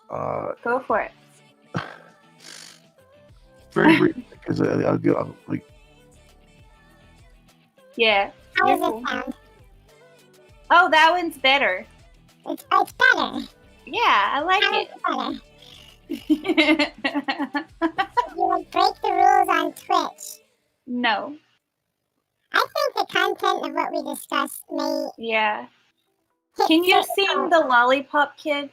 Go for it. Very brief, because I'll like. Yeah. How does it sound? Oh, that one's better. It's better. Yeah, I like How it. Better. You would break the rules on Twitch. No. I think the content of what we discussed may. Yeah. Can you sing the Lollipop Kid?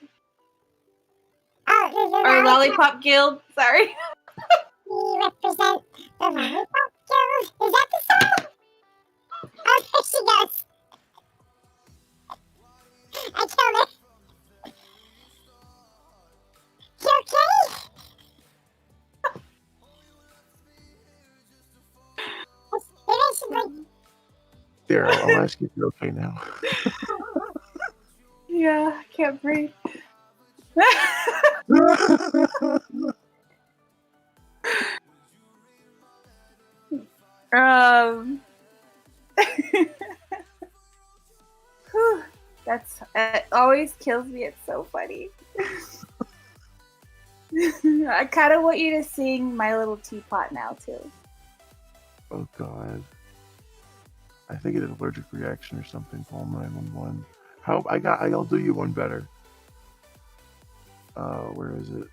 Oh, or Lollipop Guild? Sorry. We represent the Lollipop Guild. Is that the song? Oh, there she goes. I killed her. You okay? Maybe I should like. There, I'll ask you if you're okay now. Yeah, I can't breathe. That's it always kills me. It's so funny. I kind of want you to sing My Little Teapot now too. Oh God. I think it had an allergic reaction or something. Call 911. I'll do you one better. Where is it?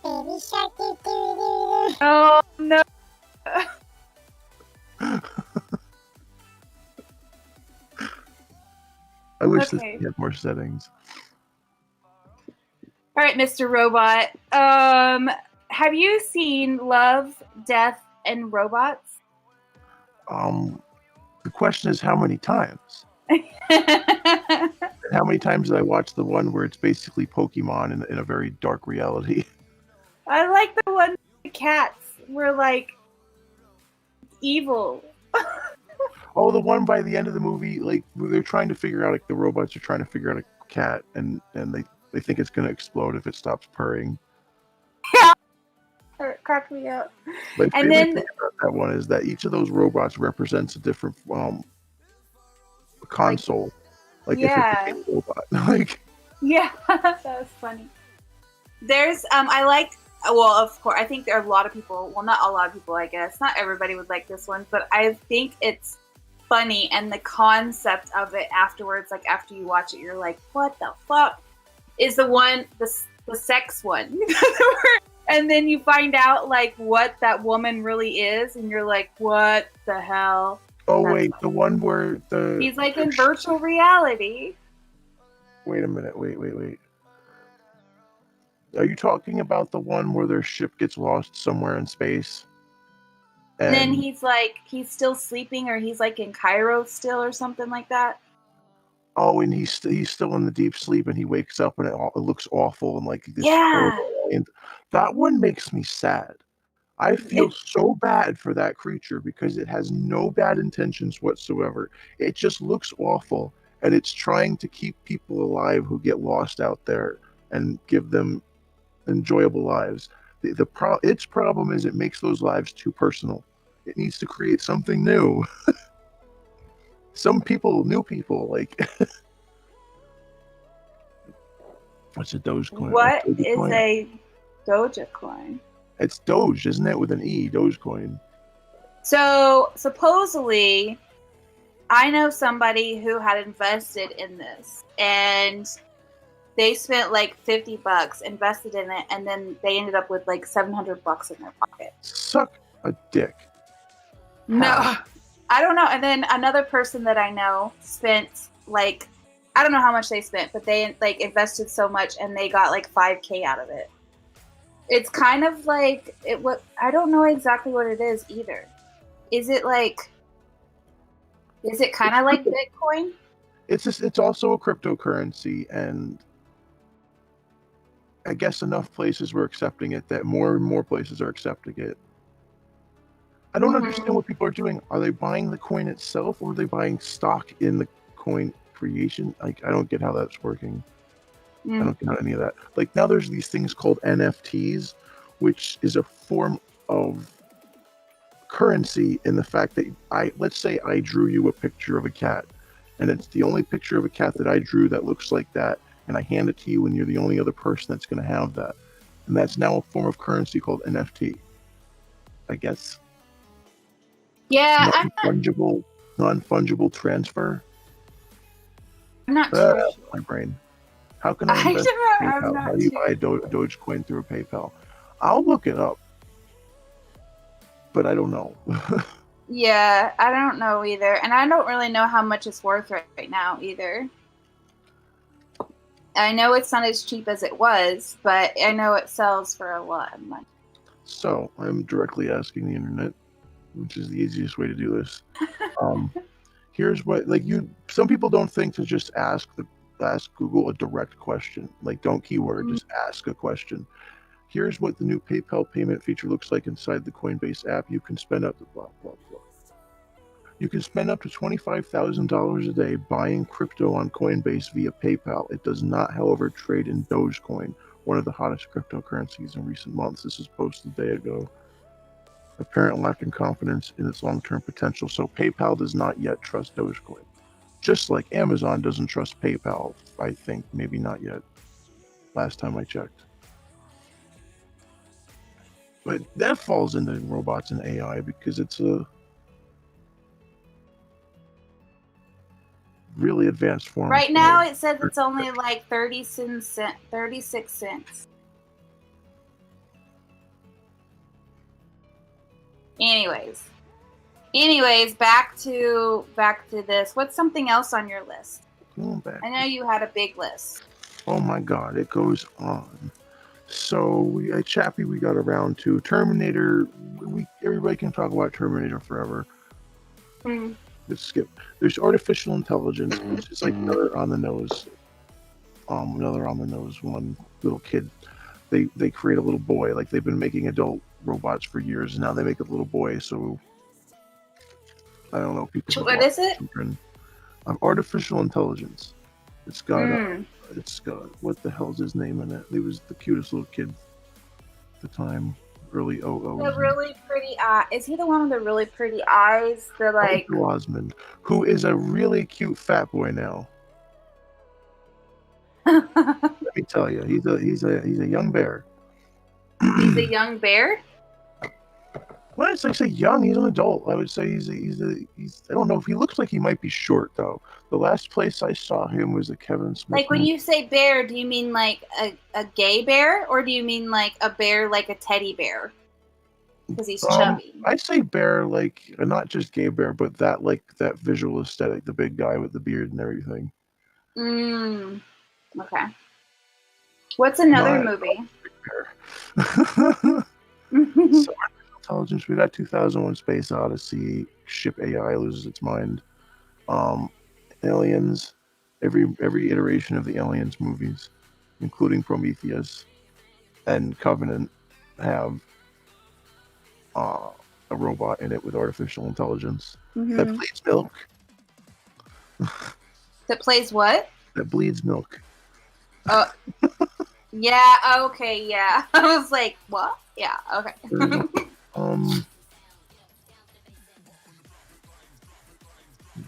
Baby shark doo doo doo. Oh no. I wish this had more settings. All right, Mr. Robot. Have you seen Love, Death, and Robots? The question is how many times? How many times did I watch the one where it's basically Pokemon in a very dark reality? I like the one with the cats were like evil. Oh, the one by the end of the movie, like they're trying to figure out, like the robots are trying to figure out a cat, and they think it's gonna explode if it stops purring. Yeah. cracked me up. My And favorite then thing about that one is that each of those robots represents a different console. Like if you're yeah, playing a robot, like yeah, that was funny. There's I like. Well, of course, I think there are a lot of people. Well, not a lot of people, I guess. Not everybody would like this one, but I think it's funny, and the concept of it afterwards, like after you watch it, you're like, "What the fuck?" Is the one the sex one, and then you find out like what that woman really is, and you're like, "What the hell?" oh That's wait, funny. the one where the He's like in virtual reality. wait a minute, wait. Are you talking about the one where their ship gets lost somewhere in space? And then he's still sleeping, or he's like in Cairo still, or something like that. Oh, and he's still in the deep sleep, and he wakes up, and it looks awful, and like this Yeah. horrible. And that one makes me sad. I feel so bad for that creature because it has no bad intentions whatsoever. It just looks awful, and it's trying to keep people alive who get lost out there and give them enjoyable lives. Its problem is it makes those lives too personal. It needs to create something new. New people, like what's a Dogecoin? What is a Dogecoin? It's Doge, isn't it? With an E, Dogecoin. So supposedly, I know somebody who had invested in this, and they spent like $50, invested in it, and then they ended up with like $700 in their pocket. Suck a dick. No, I don't know. And then another person that I know spent like, I don't know how much they spent, but they like invested so much, and they got like $5,000 out of it. It's kind of like I don't know exactly what it is either. Is it kind of like Bitcoin? It's also a cryptocurrency, and I guess enough places were accepting it that more and more places are accepting it. I don't understand what people are doing. Are they buying the coin itself, or are they buying stock in the coin creation? Like, I don't get how that's working. I don't get any of that. Like, now there's these things called NFTs, which is a form of currency in the fact that let's say I drew you a picture of a cat, and it's the only picture of a cat that I drew that looks like that, and I hand it to you, and you're the only other person that's going to have that. And that's now a form of currency called NFT, I guess. Yeah, Non-fungible transfer. I'm not sure. My brain. How can I invest in PayPal? How do you buy a Dogecoin through a PayPal? I'll look it up, but I don't know. Yeah, I don't know either, and I don't really know how much it's worth right now either. I know it's not as cheap as it was, but I know it sells for a lot of money. So I'm directly asking the internet, which is the easiest way to do this. Here's what, some people don't think to just ask Google a direct question. Like, don't keyword, just ask a question. Here's what the new PayPal payment feature looks like inside the Coinbase app. You can spend up to blah, blah, blah. You can spend up to $25,000 a day buying crypto on Coinbase via PayPal. It does not, however, trade in Dogecoin, one of the hottest cryptocurrencies in recent months. This was posted a day ago. Apparent lack of confidence in its long-term potential. So PayPal does not yet trust Dogecoin. Just like Amazon doesn't trust PayPal, I think. Maybe not yet. Last time I checked. But that falls into robots and AI because it's a really advanced form. Right now it says it's only like 36 cents. Anyways, back to this. What's something else on your list? I know you had a big list. Oh my God, it goes on. So at Chappie, we got around to Terminator. Everybody can talk about Terminator forever. Let's skip. There's artificial intelligence, which is like another on the nose. One little kid. They create a little boy. Like, they've been making adult robots for years, and now they make a little boy. So I don't know. What is it? Artificial intelligence. It's got what the hell's his name in it? He was the cutest little kid at the time. early The 00s. really pretty eye. Is he the one with the really pretty eyes? The like. Michael Osmond, who is a really cute fat boy now. Let me tell you, he's a young bear. He's a young bear. When I say young, he's an adult. I would say he's I don't know if he looks like he might be short though. The last place I saw him was a Kevin Smith. Like when you say bear, do you mean like a gay bear, or do you mean like a bear like a teddy bear? Because he's chubby. I'd say bear, like not just gay bear, but that like that visual aesthetic, the big guy with the beard and everything. Okay. What's another movie? So intelligence, we got 2001 Space Odyssey, ship AI loses its mind. Aliens, every iteration of the Aliens movies, including Prometheus and Covenant, have a robot in it with artificial intelligence that bleeds milk. That plays what? That bleeds milk. Yeah, okay, yeah. I was like, what? Yeah, okay.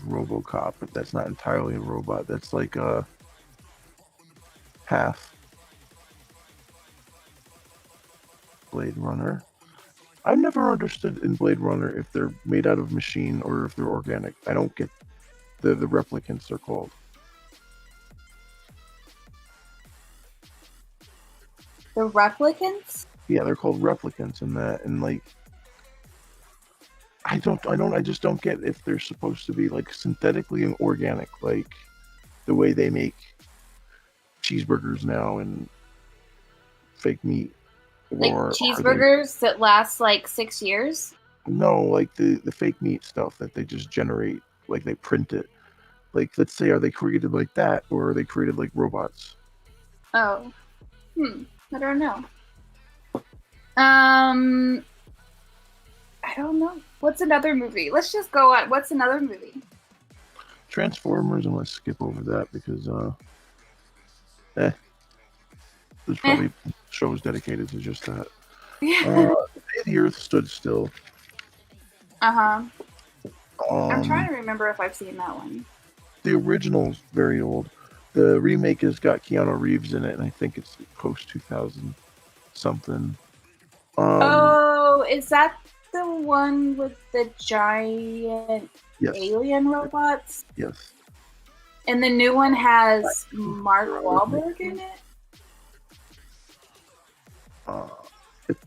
RoboCop, but that's not entirely a robot. That's like a half. Blade Runner. I've never understood in Blade Runner if they're made out of machine or if they're organic. I don't get the replicants are called. The replicants? Yeah, they're called replicants in that, and like I just don't get if they're supposed to be like synthetically and organic, like the way they make cheeseburgers now and fake meat. Like cheeseburgers that last like 6 years? No, like the fake meat stuff that they just generate, like they print it. Like, let's say, are they created like that, or are they created like robots? Oh. I don't know. I don't know. What's another movie? Let's just go on. What's another movie? Transformers, and let's skip over that because there's probably shows dedicated to just that. The Earth Stood Still. I'm trying to remember if I've seen that one. The original's very old. The remake has got Keanu Reeves in it, and I think it's post 2000 something. Is that the one with the giant alien robots? Yes. And the new one has Mark Wahlberg in it?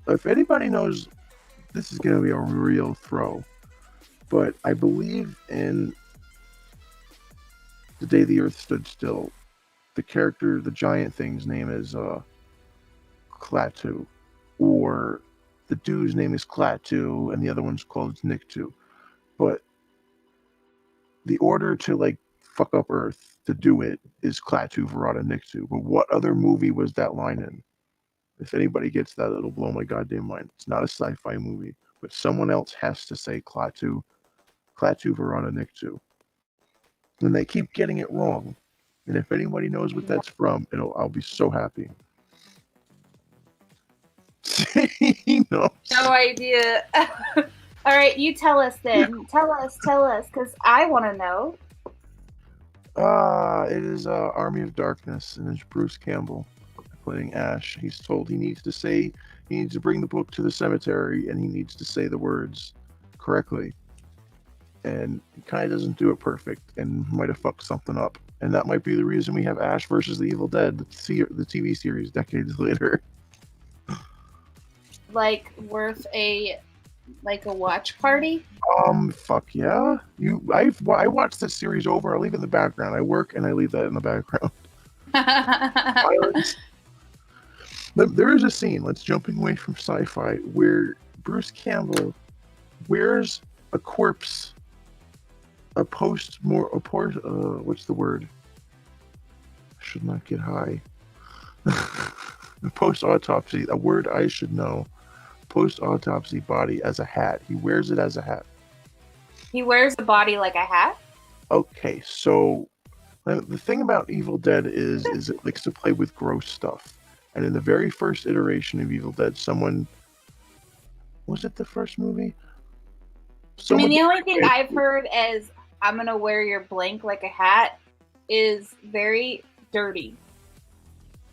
If anybody knows, this is going to be a real throw, but I believe in The Day the Earth Stood Still, the character, the giant thing's name is Klaatu, or the dude's name is Klaatu, and the other one's called Niktu. But the order to like fuck up Earth to do it is Klaatu, Verada, Niktu. But what other movie was that line in? If anybody gets that, it'll blow my goddamn mind. It's not a sci-fi movie, but someone else has to say Klaatu, Verada, Niktu. And they keep getting it wrong. And if anybody knows what that's from, I'll be so happy. No idea. All right, you tell us then. Tell us, because I want to know. It is Army of Darkness, and it's Bruce Campbell playing Ash. He's told he needs to bring the book to the cemetery, and he needs to say the words correctly. And he kind of doesn't do it perfect, and might have fucked something up. And that might be the reason we have Ash versus the Evil Dead, the TV series decades later. Like worth a watch party? Fuck yeah. I watched this series over. I leave it in the background. I work and I leave that in the background. There is a scene, let's jumping away from sci-fi, where Bruce Campbell wears a corpse, what's the word? I should not get high. Post-autopsy, a word I should know. Post-autopsy body as a hat. He wears it as a hat. He wears the body like a hat? Okay, so the thing about Evil Dead is it likes to play with gross stuff. And in the very first iteration of Evil Dead, someone Was it the first movie? I mean, the only thing I've heard is "I'm gonna wear your blank like a hat" is very dirty.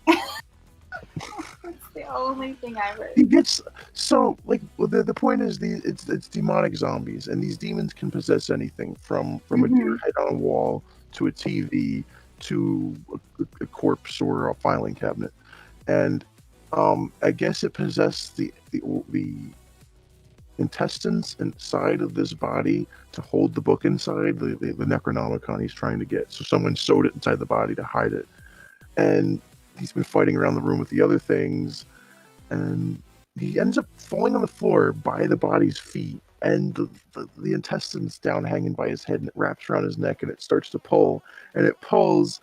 That's the only thing I've heard. He gets so like the point is it's demonic zombies, and these demons can possess anything from a deer head on a wall to a TV to a corpse or a filing cabinet, and I guess it possessed the intestines inside of this body to hold the book inside the Necronomicon he's trying to get. So someone sewed it inside the body to hide it, and he's been fighting around the room with the other things, and he ends up falling on the floor by the body's feet, and the intestines down hanging by his head, and it wraps around his neck, and it starts to pull, and it pulls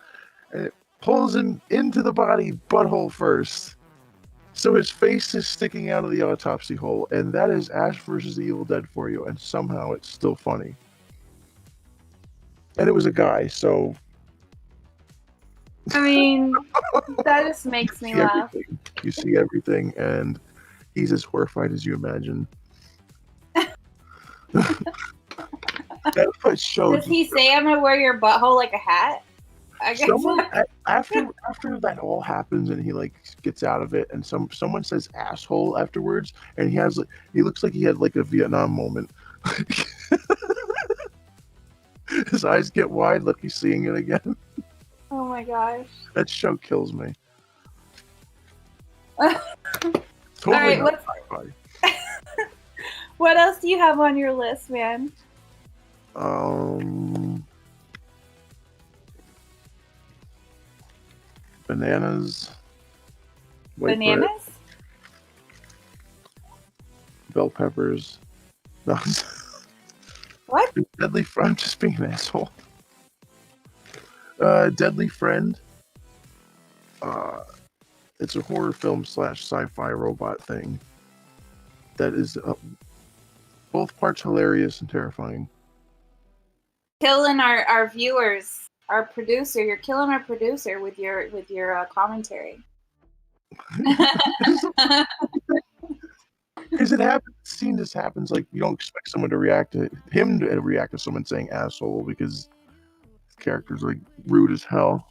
him into the body butthole first. So his face is sticking out of the autopsy hole, and that is Ash versus the Evil Dead for you, and somehow it's still funny. And it was a guy, so... I mean, that just makes me laugh. Everything. You see everything, and he's as horrified as you imagine. That show. Does he say, "I'm gonna wear your butthole like a hat"? I guess. After that all happens, and he like gets out of it, and someone says "asshole" afterwards, and he looks like he had like a Vietnam moment. His eyes get wide, like he's seeing it again. Oh my gosh. That show kills me. Totally. All right, what else do you have on your list, man? Bananas. Bananas? Bread, bell peppers. No. What? Deadly Friend. I'm just being an asshole. Deadly Friend. It's a horror film / sci-fi robot thing that is both parts hilarious and terrifying. Killing our viewers, our producer. You're killing our producer with your commentary. Because it happens. Scene just happens. Like you don't expect someone to react to someone saying asshole, because the character's like rude as hell.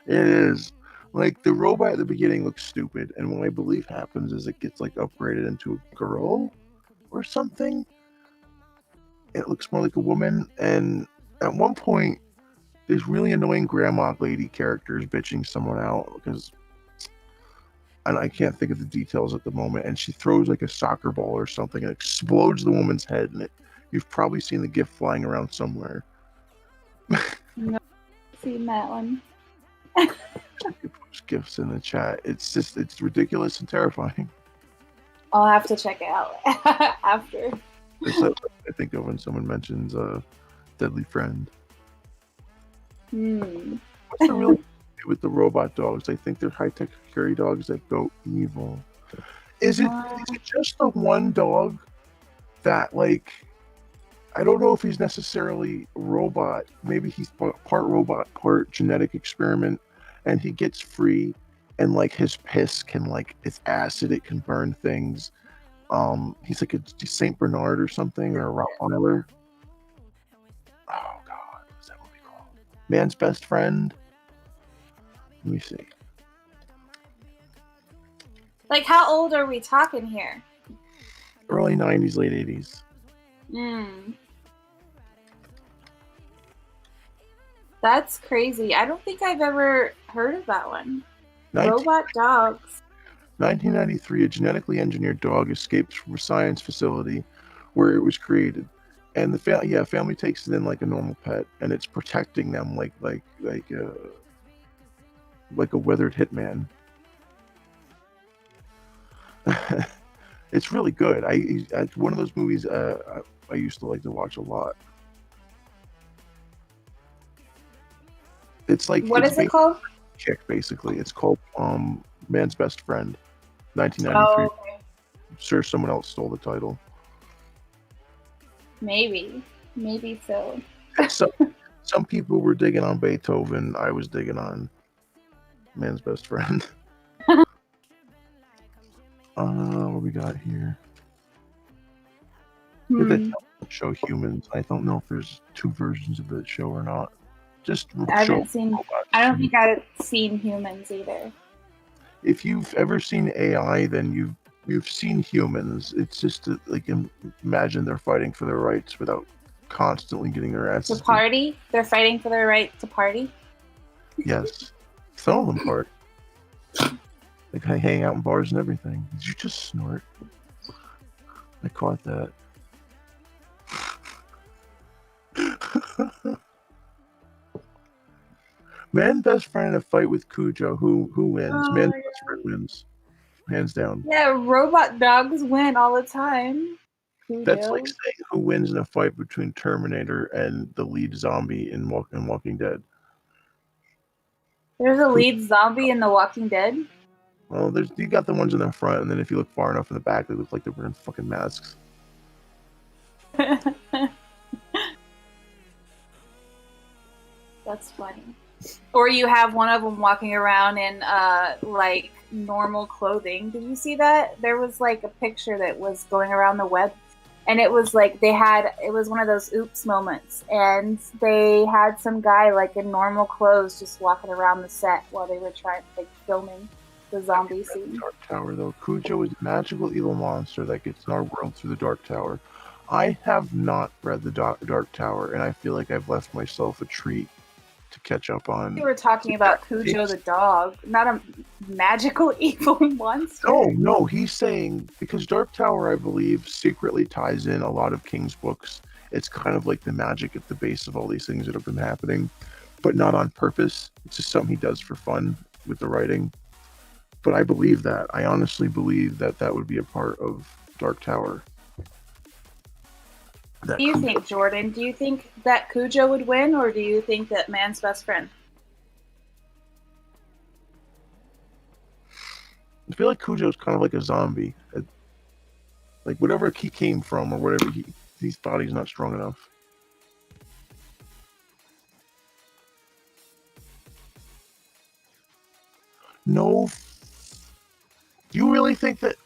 It is. Like the robot at the beginning looks stupid, and what I believe happens is it gets like upgraded into a girl or something. It looks more like a woman, and at one point there's really annoying grandma lady characters bitching someone out because I can't think of the details at the moment, and she throws like a soccer ball or something and explodes the woman's head, and you've probably seen the GIF flying around somewhere. No, I've seen that one. Post GIFs in the chat. It's ridiculous and terrifying. I'll have to check it out after. That's what I think of when someone mentions Deadly Friend. What's the real with the robot dogs? I think they're high-tech security dogs that go evil. Is it just the one dog that, like, I don't know if he's necessarily a robot. Maybe he's part robot, part genetic experiment, and he gets free, and like his piss can, like, it's acid, it can burn things. He's like a Saint Bernard or something, or a Rottweiler. Oh God, what's that movie called? Man's Best Friend. Let me see. Like, how old are we talking here? Early 90s, late 80s. That's crazy. I don't think I've ever heard of that one. Robot dogs. 1993, a genetically engineered dog escapes from a science facility where it was created, and the family takes it in like a normal pet, and it's protecting them like a weathered hitman. It's really good. It's one of those movies I used to like to watch a lot. It's like, what is it called? Kick, basically. It's called Man's Best Friend, 1993. Oh, okay. I'm sure someone else stole the title. Maybe so. Some people were digging on Beethoven. I was digging on Man's Best Friend. What we got here? Did that show Humans? I don't know if there's 2 versions of that show or not. Just I show haven't seen. I don't think I've seen Humans either. If you've ever seen AI, then you've seen Humans. It's just like imagine they're fighting for their rights without constantly getting their asses to party. They're fighting for their right to party. Yes, some of them party. Like they hang out in bars and everything. Did you just snort? I caught that. Man best friend in a fight with Cujo. Who wins? Man best friend wins. Hands down. Yeah, robot dogs win all the time. Cujo. That's like saying who wins in a fight between Terminator and the lead zombie in Walking Dead. There's a lead zombie in The Walking Dead? Well, you got the ones in the front, and then if you look far enough in the back, they look like they're wearing fucking masks. That's funny. Or you have one of them walking around in like normal clothing. Did you see that? There was like a picture that was going around the web, and it was like it was one of those oops moments, and they had some guy like in normal clothes just walking around the set while they were filming the zombie scene. Dark Tower, though. Cujo is a magical evil monster that gets in our world through the Dark Tower. I have not read the Dark Tower, and I feel like I've left myself a treat to catch up on. You were talking about Cujo the dog, not a magical evil monster. No, he's saying because Dark Tower, I believe, secretly ties in a lot of King's books. It's kind of like the magic at the base of all these things that have been happening, but not on purpose. It's just something he does for fun with the writing. But I believe that. I honestly believe that would be a part of Dark Tower. What do you think, Jordan? Do you think that Cujo would win, or do you think that Man's Best Friend? I feel like Cujo's kind of like a zombie. Like whatever he came from, or whatever his body's not strong enough. No. Do you really think that?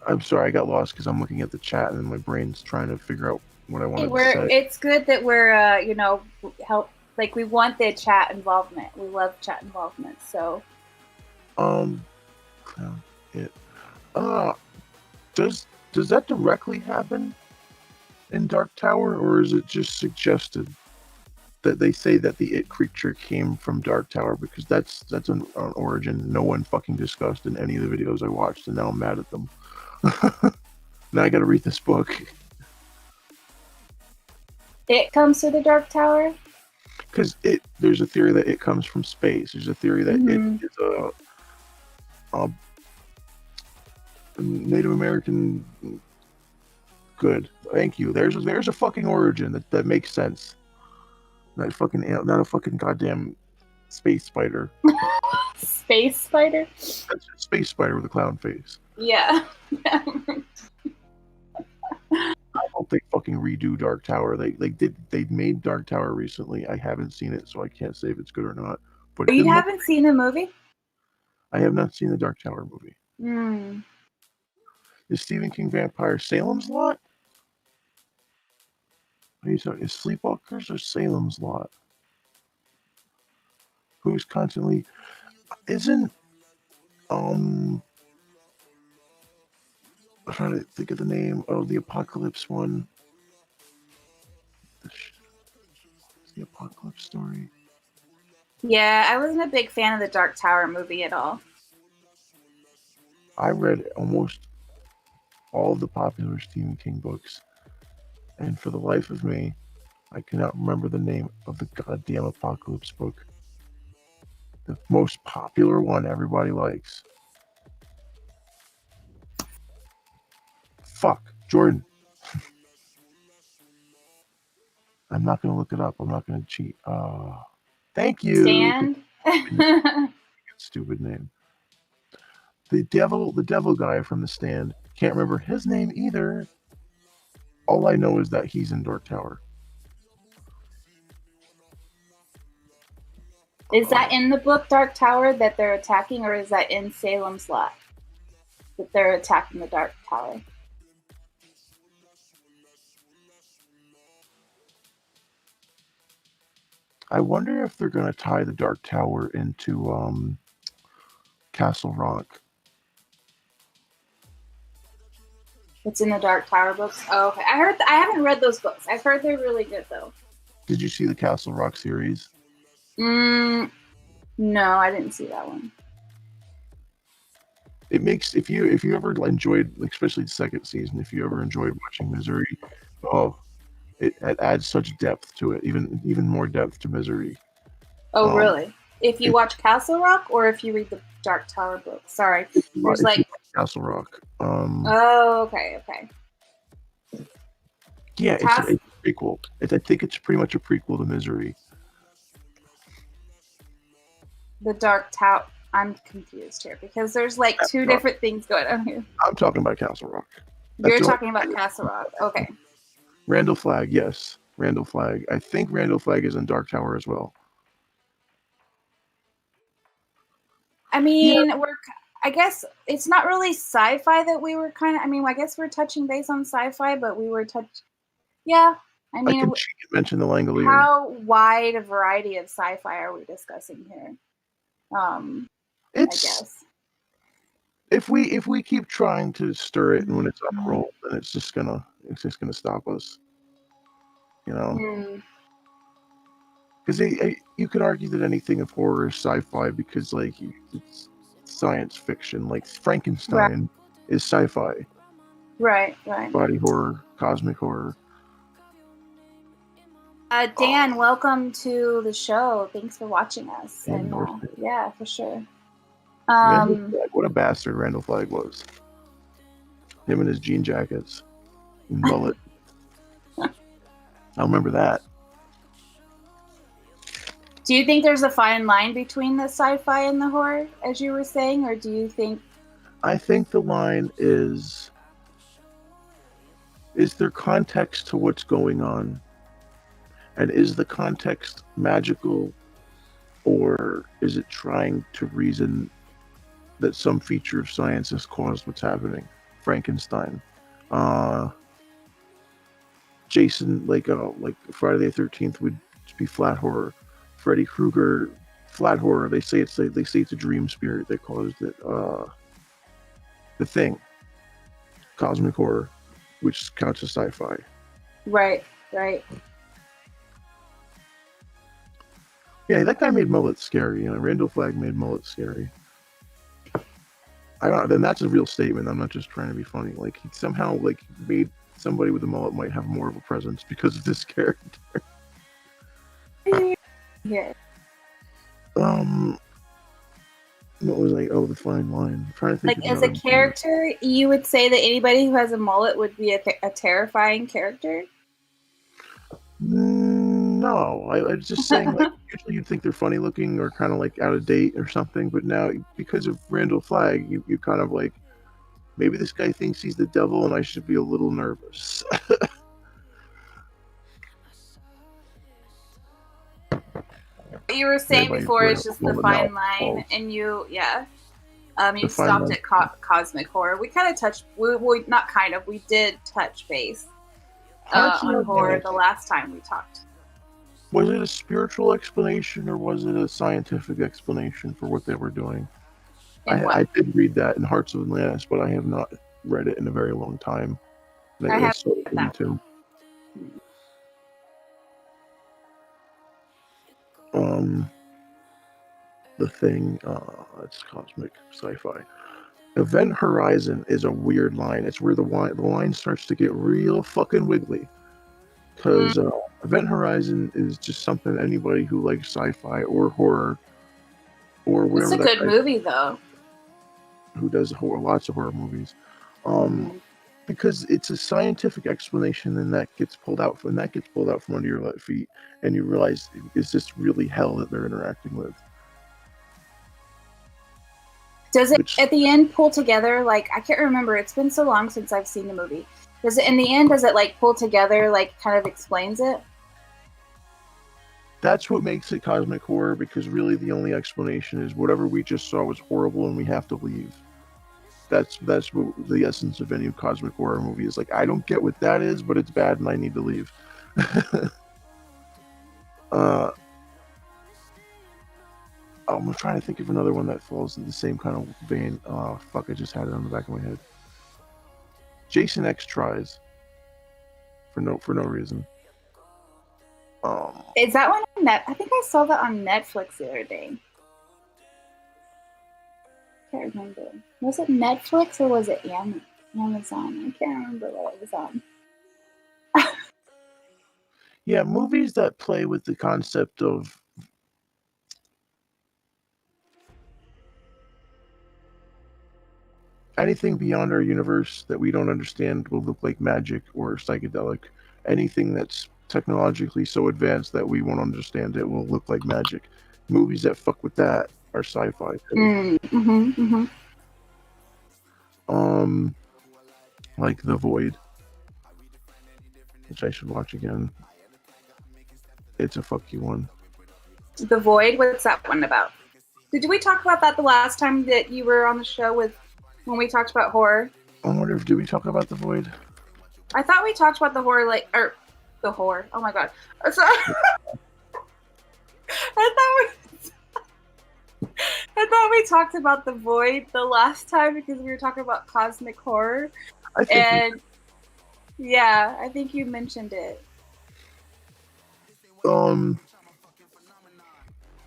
I'm sorry, I got lost because I'm looking at the chat and my brain's trying to figure out what I want to say. It's good that we're, help. Like we want the chat involvement. We love chat involvement. So. Does that directly happen in Dark Tower, or is it just suggested that they say that the It creature came from Dark Tower? Because that's an origin no one fucking discussed in any of the videos I watched, and now I'm mad at them. Now I gotta read this book. It comes to the Dark Tower? Because there's a theory that it comes from space. There's a theory that it is a Native American. Good, thank you. There's a fucking origin that makes sense. Not a fucking goddamn space spider. Space spider? That's a space spider with a clown face. Yeah. I hope they fucking redo Dark Tower. They made Dark Tower recently. I haven't seen it, so I can't say if it's good or not. But you haven't seen the movie? I have not seen the Dark Tower movie. Is Stephen King vampire Salem's Lot? What are you talking? Is Sleepwalkers or Salem's Lot? Who's constantly isn't I'm trying to think of the name of the Apocalypse one. The Apocalypse story. Yeah, I wasn't a big fan of the Dark Tower movie at all. I read almost all of the popular Stephen King books, and for the life of me, I cannot remember the name of the goddamn Apocalypse book. The most popular one everybody likes. Fuck, Jordan. I'm not going to look it up. I'm not going to cheat. Thank you. Stand? Stupid name. The devil guy from The Stand. Can't remember his name either. All I know is that he's in Dark Tower. Is that in the book Dark Tower that they're attacking, or is that in Salem's Lot that they're attacking the Dark Tower? I wonder if they're going to tie the Dark Tower into Castle Rock. It's in the Dark Tower books. Oh, okay. I haven't read those books. I've heard they're really good though. Did you see the Castle Rock series? No, I didn't see that one. It makes if you ever enjoyed, like, especially the second season, if you ever enjoyed watching Misery, it adds such depth to it, even more depth to Misery. Oh, really? If you watch Castle Rock, or if you read the Dark Tower book? Sorry, there's like Castle Rock. Oh, okay. Yeah, it's a prequel. I think it's pretty much a prequel to Misery. The Dark Tower. I'm confused here because there's like two different things going on here. I'm talking about Castle Rock. You're talking about Castle Rock. Okay. Randall Flagg, yes. Randall Flagg. I think Randall Flagg is in Dark Tower as well. I mean, I guess it's not really sci-fi that we were kind of. I mean, I guess we're touching base on sci-fi, but we were Yeah, I mean, I can mention the Langoliers. How wide a variety of sci-fi are we discussing here? I guess if we keep trying to stir it, and when it's on a roll, then it's just gonna stop us. You know, because you could argue that anything of horror is sci-fi because, like, it's science fiction. Like Frankenstein is sci-fi. Right. Body horror, cosmic horror. Dan, welcome to the show. Thanks for watching us. And yeah, for sure. What a bastard Randall Flagg was. Him and his jean jackets and mullet. I remember that. Do you think there's a fine line between the sci-fi and the horror, as you were saying, or do you think? I think the line is there context to what's going on, and is the context magical, or is it trying to reason that some feature of science has caused what's happening? Frankenstein, Jason, like Friday the 13th would be flat horror. Freddy Krueger, flat horror. They say it's a dream spirit that caused it. The Thing, cosmic horror, which counts as sci-fi. Right. Yeah, that guy made mullets scary. Randall Flagg made mullets scary. I don't know. Then that's a real statement. I'm not just trying to be funny. Like, he somehow made somebody with a mullet might have more of a presence because of this character. Yeah. What was the fine line? I'm trying to think. Like, as a character, you would say that anybody who has a mullet would be a terrifying character? No, I was just saying, usually you'd think they're funny looking or kind of out of date or something, but now because of Randall Flagg, you kind of maybe this guy thinks he's the devil and I should be a little nervous. You were saying before it's just the fine line, and you stopped at cosmic horror. We kind of touched, we did touch base on horror the last time we talked. Was it a spiritual explanation or was it a scientific explanation for what they were doing? I did read that in Hearts of Atlantis, but I have not read it in a very long time. I have that too. The Thing, it's cosmic sci-fi. Event Horizon is a weird line. It's where the line starts to get real fucking wiggly. Because Event Horizon is just something anybody who likes sci-fi or horror or whatever. It's a good movie, though. Who does lots of horror movies. Because it's a scientific explanation, and that gets pulled out from under your feet, and you realize, is this really hell that they're interacting with? Does it at the end pull together? I can't remember. It's been so long since I've seen the movie. Does it in the end? Does it pull together? Kind of explains it? That's what makes it cosmic horror, because really the only explanation is whatever we just saw was horrible and we have to leave. That's what the essence of any cosmic horror movie is. Like, I don't get what that is, but it's bad and I need to leave. I'm trying to think of another one that falls in the same kind of vein. Oh, fuck, I just had it on the back of my head. Jason X Tries. For no reason. Is that one on Net? I think I saw that on Netflix the other day. Can't remember. Was it Netflix or was it Amazon? I can't remember what it was on. Yeah, movies that play with the concept of anything beyond our universe that we don't understand will look like magic or psychedelic. Anything that's technologically so advanced that we won't understand it will look like magic. Movies that fuck with that are sci-fi. Like The Void, which I should watch again. It's a fuck you one. The Void? What's that one about? Did we talk about that the last time that you were on the show when we talked about horror? I wonder did we talk about The Void? I thought we talked about the horror, the horror. Oh my god. Sorry. I thought we talked about The Void the last time because we were talking about cosmic horror. I think you mentioned it.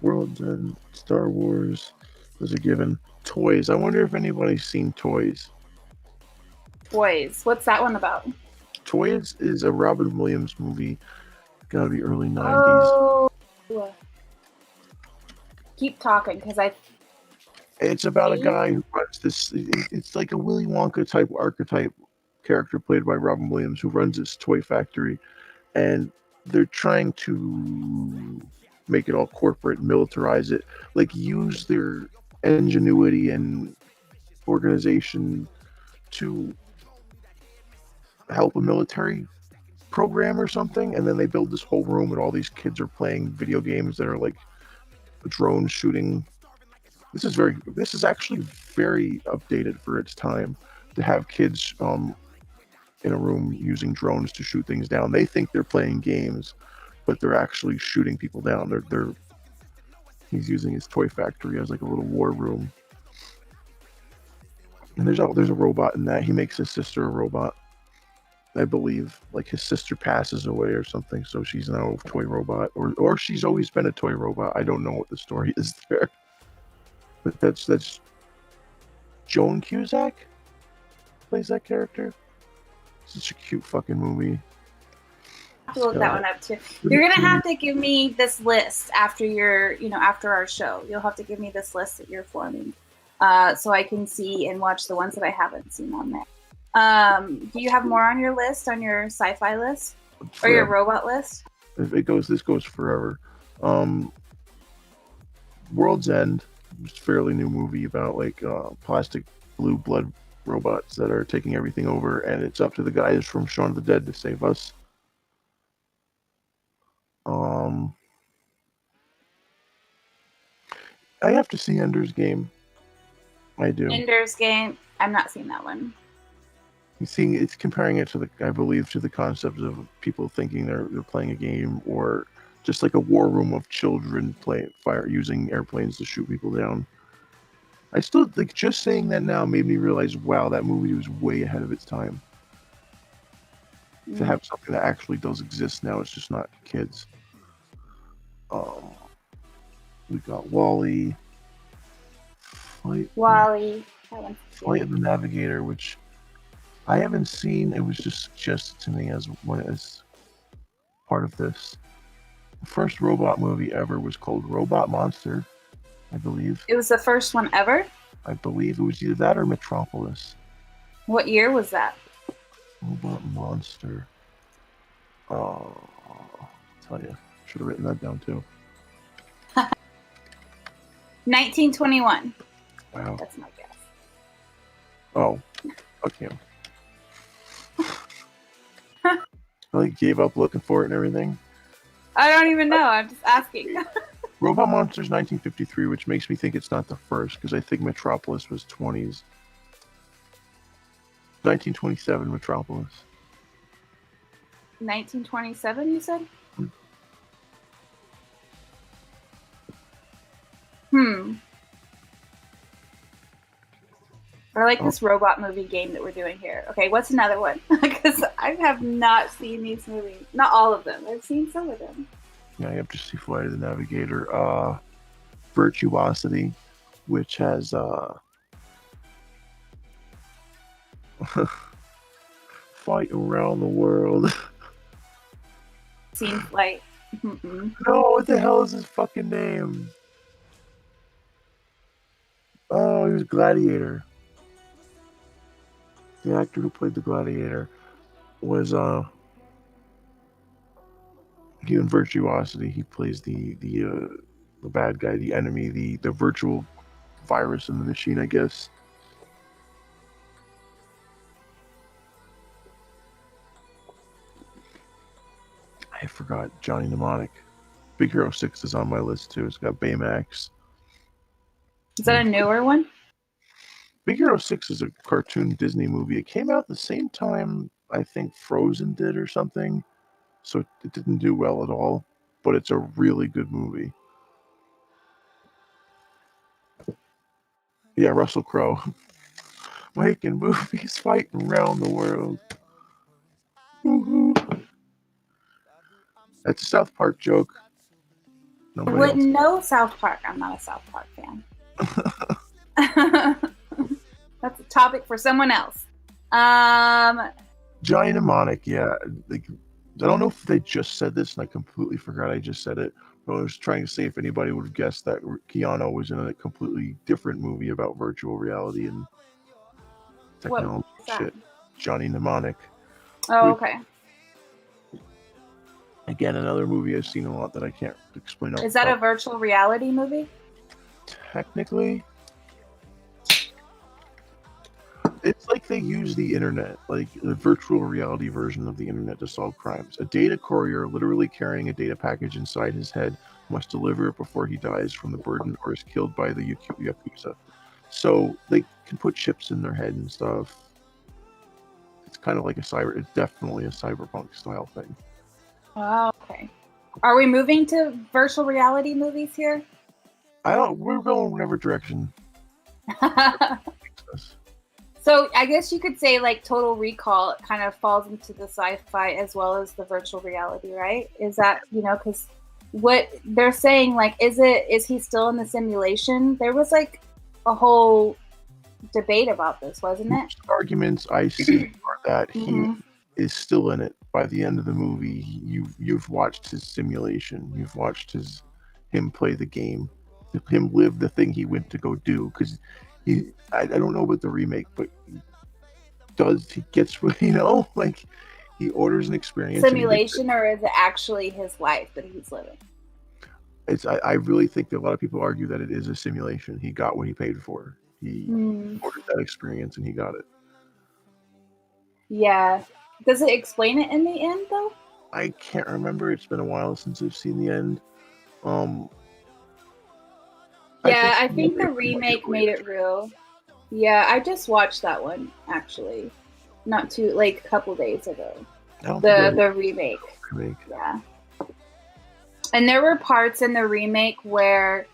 World's End, Star Wars was a given. Toys. I wonder if anybody's seen Toys. Toys. What's that one about? Toys is a Robin Williams movie. Gotta be early 90s. Oh. Keep talking, because It's about a guy who runs this. It's like a Willy Wonka type archetype character played by Robin Williams who runs this toy factory, and they're trying to make it all corporate, militarize it, like use their ingenuity and organization to help a military program or something. And then they build this whole room and all these kids are playing video games that are like drone shooting. This is actually very updated for its time to have kids in a room using drones to shoot things down. They think they're playing games, but they're actually shooting people down. He's using his toy factory as like a little war room. And there's a robot in that. He makes his sister a robot, I believe. Like his sister passes away or something, so she's now a toy robot, or she's always been a toy robot. I don't know what the story is there. But that's Joan Cusack plays that character. Such a cute fucking movie. I have to look that one up too. You're gonna have to give me this list after after our show. You'll have to give me this list that you're forming, so I can see and watch the ones that I haven't seen on there. Do you have more on your list, on your sci-fi list, or your robot list? This goes forever. World's End. It's a fairly new movie about like plastic blue blood robots that are taking everything over, and it's up to the guys from Shaun of the Dead to save us. I have to see Ender's Game. I do. Ender's Game. I'm not seeing that one. It's comparing it to the concept of people thinking they're playing a game, or just like a war room of children using airplanes to shoot people down. I still like just saying that now made me realize, wow, that movie was way ahead of its time. To have something that actually does exist now, it's just not kids. We got WALL-E. WALL-E. Flight of the Navigator, which I haven't seen. It was just suggested to me as part of this. The first robot movie ever was called Robot Monster, I believe. It was the first one ever? I believe it was either that or Metropolis. What year was that? Robot Monster. Oh, I'll tell you. Should have written that down too. 1921. Wow. That's my guess. Oh, fuck him. I gave up looking for it and everything. I don't even know. I'm just asking. Robot Monsters 1953, which makes me think it's not the first, because I think Metropolis was 20s. 1927 Metropolis. 1927, you said? I like this robot movie game that we're doing here. Okay, what's another one? Because I have not seen these movies. Not all of them. I've seen some of them. Yeah, you have to see Flight of the Navigator. Virtuosity, which has Fight Around the World. Seen Flight. No, what the hell is his fucking name? Oh, he was Gladiator. The actor who played the Gladiator was he in Virtuosity. He plays the bad guy, the enemy, the virtual virus in the machine, I guess. I forgot Johnny Mnemonic. Big Hero 6 is on my list too. It's got Baymax. Is that a newer one? Big Hero 6 is a cartoon Disney movie. It came out at the same time I think Frozen did or something. So it didn't do well at all. But it's a really good movie. Yeah, Russell Crowe. Making movies, fighting around the world. Woo-hoo. That's a South Park joke. I wouldn't know South Park. I'm not a South Park fan. That's a topic for someone else. Johnny Mnemonic, yeah. Like, I don't know if they just said this, and I completely forgot I just said it. But I was trying to say if anybody would have guessed that Keanu was in a completely different movie about virtual reality and technology shit. Johnny Mnemonic. Oh, okay. Again, another movie I've seen a lot that I can't explain. Is that a virtual reality movie? Technically, it's like they use the internet, like the virtual reality version of the internet to solve crimes. A data courier, literally carrying a data package inside his head, must deliver it before he dies from the burden or is killed by the Yakuza. So they can put chips in their head and stuff. It's kind of like it's definitely a cyberpunk style thing. Oh, okay. Are we moving to virtual reality movies here? We're going whatever direction. So I guess you could say like Total Recall kind of falls into the sci-fi as well as the virtual reality, right? Is that, because what they're saying, like, is he still in the simulation? There was like a whole debate about this, wasn't it? Most arguments I see are that he is still in it. By the end of the movie, you've watched his simulation. You've watched him play the game, him live the thing he went to go do. Because I don't know about the remake, but he gets like he orders an experience. Simulation, or is it actually his life that he's living? I really think that a lot of people argue that it is a simulation. He got what he paid for. He ordered that experience and he got it. Yeah. Does it explain it in the end, though? I can't remember. It's been a while since I've seen the end. I think the remake made it real. Yeah, I just watched that one, actually. A couple days ago. The remake. Yeah. And there were parts in the remake where,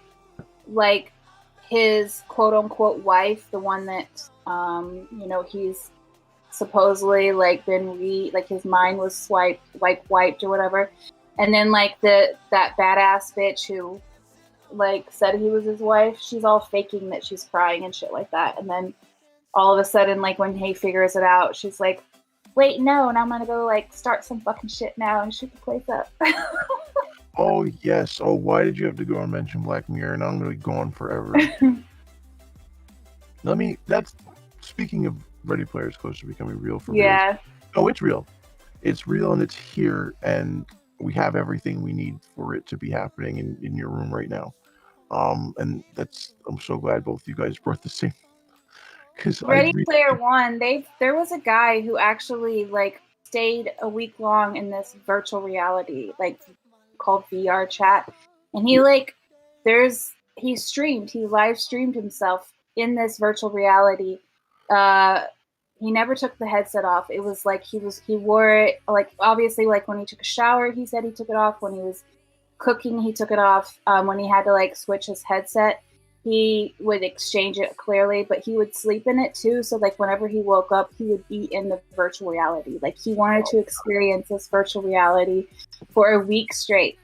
like, his quote-unquote wife, the one that, he's supposedly like been his mind was wiped or whatever, and then like that badass bitch who like said he was his wife, she's all faking that she's crying and shit like that, and then all of a sudden, like, when he figures it out, she's like, wait, no, and I'm gonna go like start some fucking shit now and shoot the place up. Oh yes. Oh, why did you have to go and mention Black Mirror? And I'm gonna be gone forever. That's speaking of Ready Player is close to becoming real for me. Yeah. Oh, it's real. It's real and it's here, and we have everything we need for it to be happening in your room right now. And I'm so glad both of you guys brought the same. Because Ready Player One, there was a guy who actually like stayed a week long in this virtual reality, like called VR chat, and he live streamed himself in this virtual reality. He never took the headset off. It was like he wore it, like, obviously, like when he took a shower, he said he took it off. When he was cooking, he took it off. When he had to like switch his headset, he would exchange it clearly, but he would sleep in it too. So like whenever he woke up, he would be in the virtual reality. Like he wanted to experience this virtual reality for a week straight.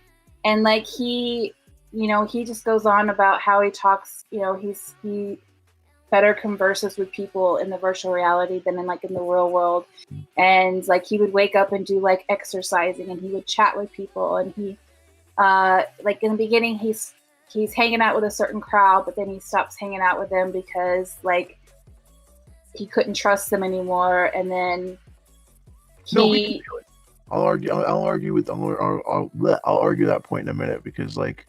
And like he just goes on about how he talks, he better converses with people in the virtual reality than in the real world. And like he would wake up and do like exercising, and he would chat with people, and he like in the beginning he's hanging out with a certain crowd, but then he stops hanging out with them because like he couldn't trust them anymore. And then I'll argue that point in a minute, because like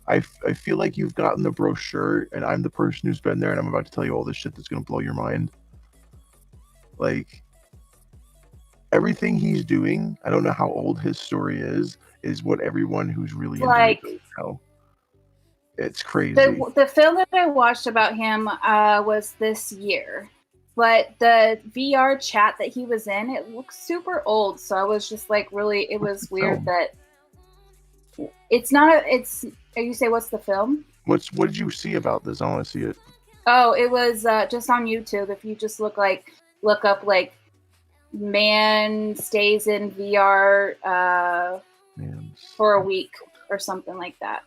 I feel like you've gotten the brochure, and I'm the person who's been there, and I'm about to tell you all this shit that's gonna blow your mind. Like everything he's doing, I don't know how old his story is what everyone who's really like into it knows. It's crazy. The film that I watched about him was this year, but the VR chat that he was in, it looks super old. So I was just like, really, it was weird that it's not. You say, what's the film? What did you see about this? I want to see it. Oh, it was just on YouTube. If you just look up like man stays in VR for a week or something like that.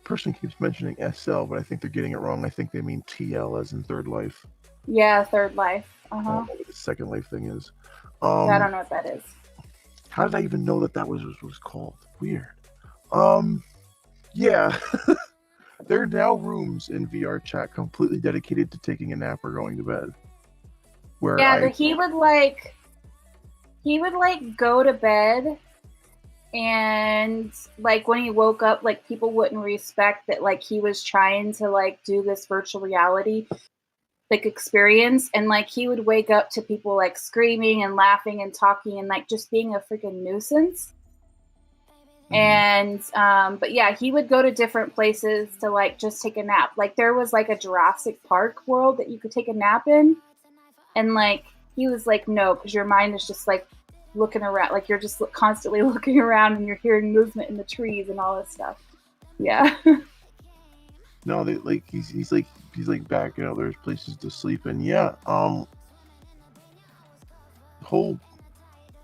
Person keeps mentioning SL, but I think they're getting it wrong. I think they mean TL as in Third Life. Yeah, Third Life. I don't know what the Second Life thing is. I don't know what that is. How did I even know that was called? Weird. Yeah. There are now rooms in VR chat completely dedicated to taking a nap or going to bed. But he would go to bed, and like when he woke up, like people wouldn't respect that like he was trying to like do this virtual reality like experience, and like he would wake up to people like screaming and laughing and talking and like just being a freaking nuisance. And but yeah, he would go to different places to like just take a nap. Like there was like a Jurassic Park world that you could take a nap in, and like he was like, no, because your mind is just like looking around, like you're just constantly looking around and you're hearing movement in the trees and all this stuff. Yeah. No, he's like back, there's places to sleep in. Yeah. Whole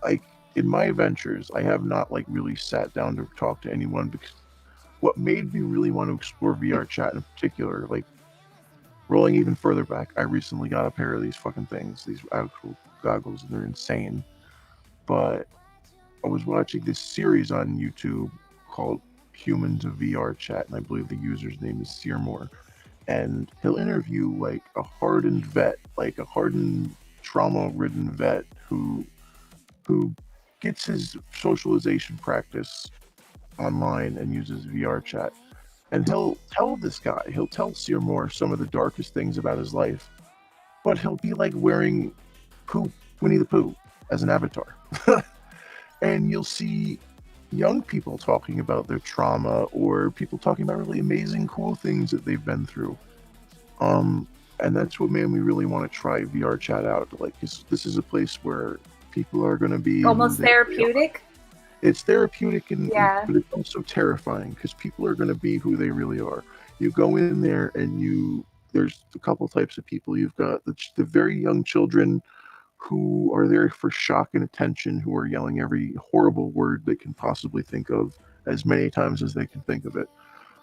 like in my adventures, I have not like really sat down to talk to anyone, because what made me really want to explore VR chat in particular, like rolling even further back, I recently got a pair of these fucking things, these actual goggles, and they're insane. But I was watching this series on YouTube called Humans of VR Chat, and I believe the user's name is Seymour. And he'll interview like a hardened vet, like a hardened trauma-ridden vet who gets his socialization practice online and uses VR chat. And he'll tell Seymour some of the darkest things about his life, but he'll be like wearing Winnie the Pooh as an avatar. And you'll see young people talking about their trauma, or people talking about really amazing, cool things that they've been through. And that's what made me really want to try VR chat out. Like, this is a place where people are going to be almost therapeutic. It's therapeutic, but it's also terrifying, because people are going to be who they really are. You go in there, and there's a couple types of people. You've got the very young children who are there for shock and attention, who are yelling every horrible word they can possibly think of as many times as they can think of it.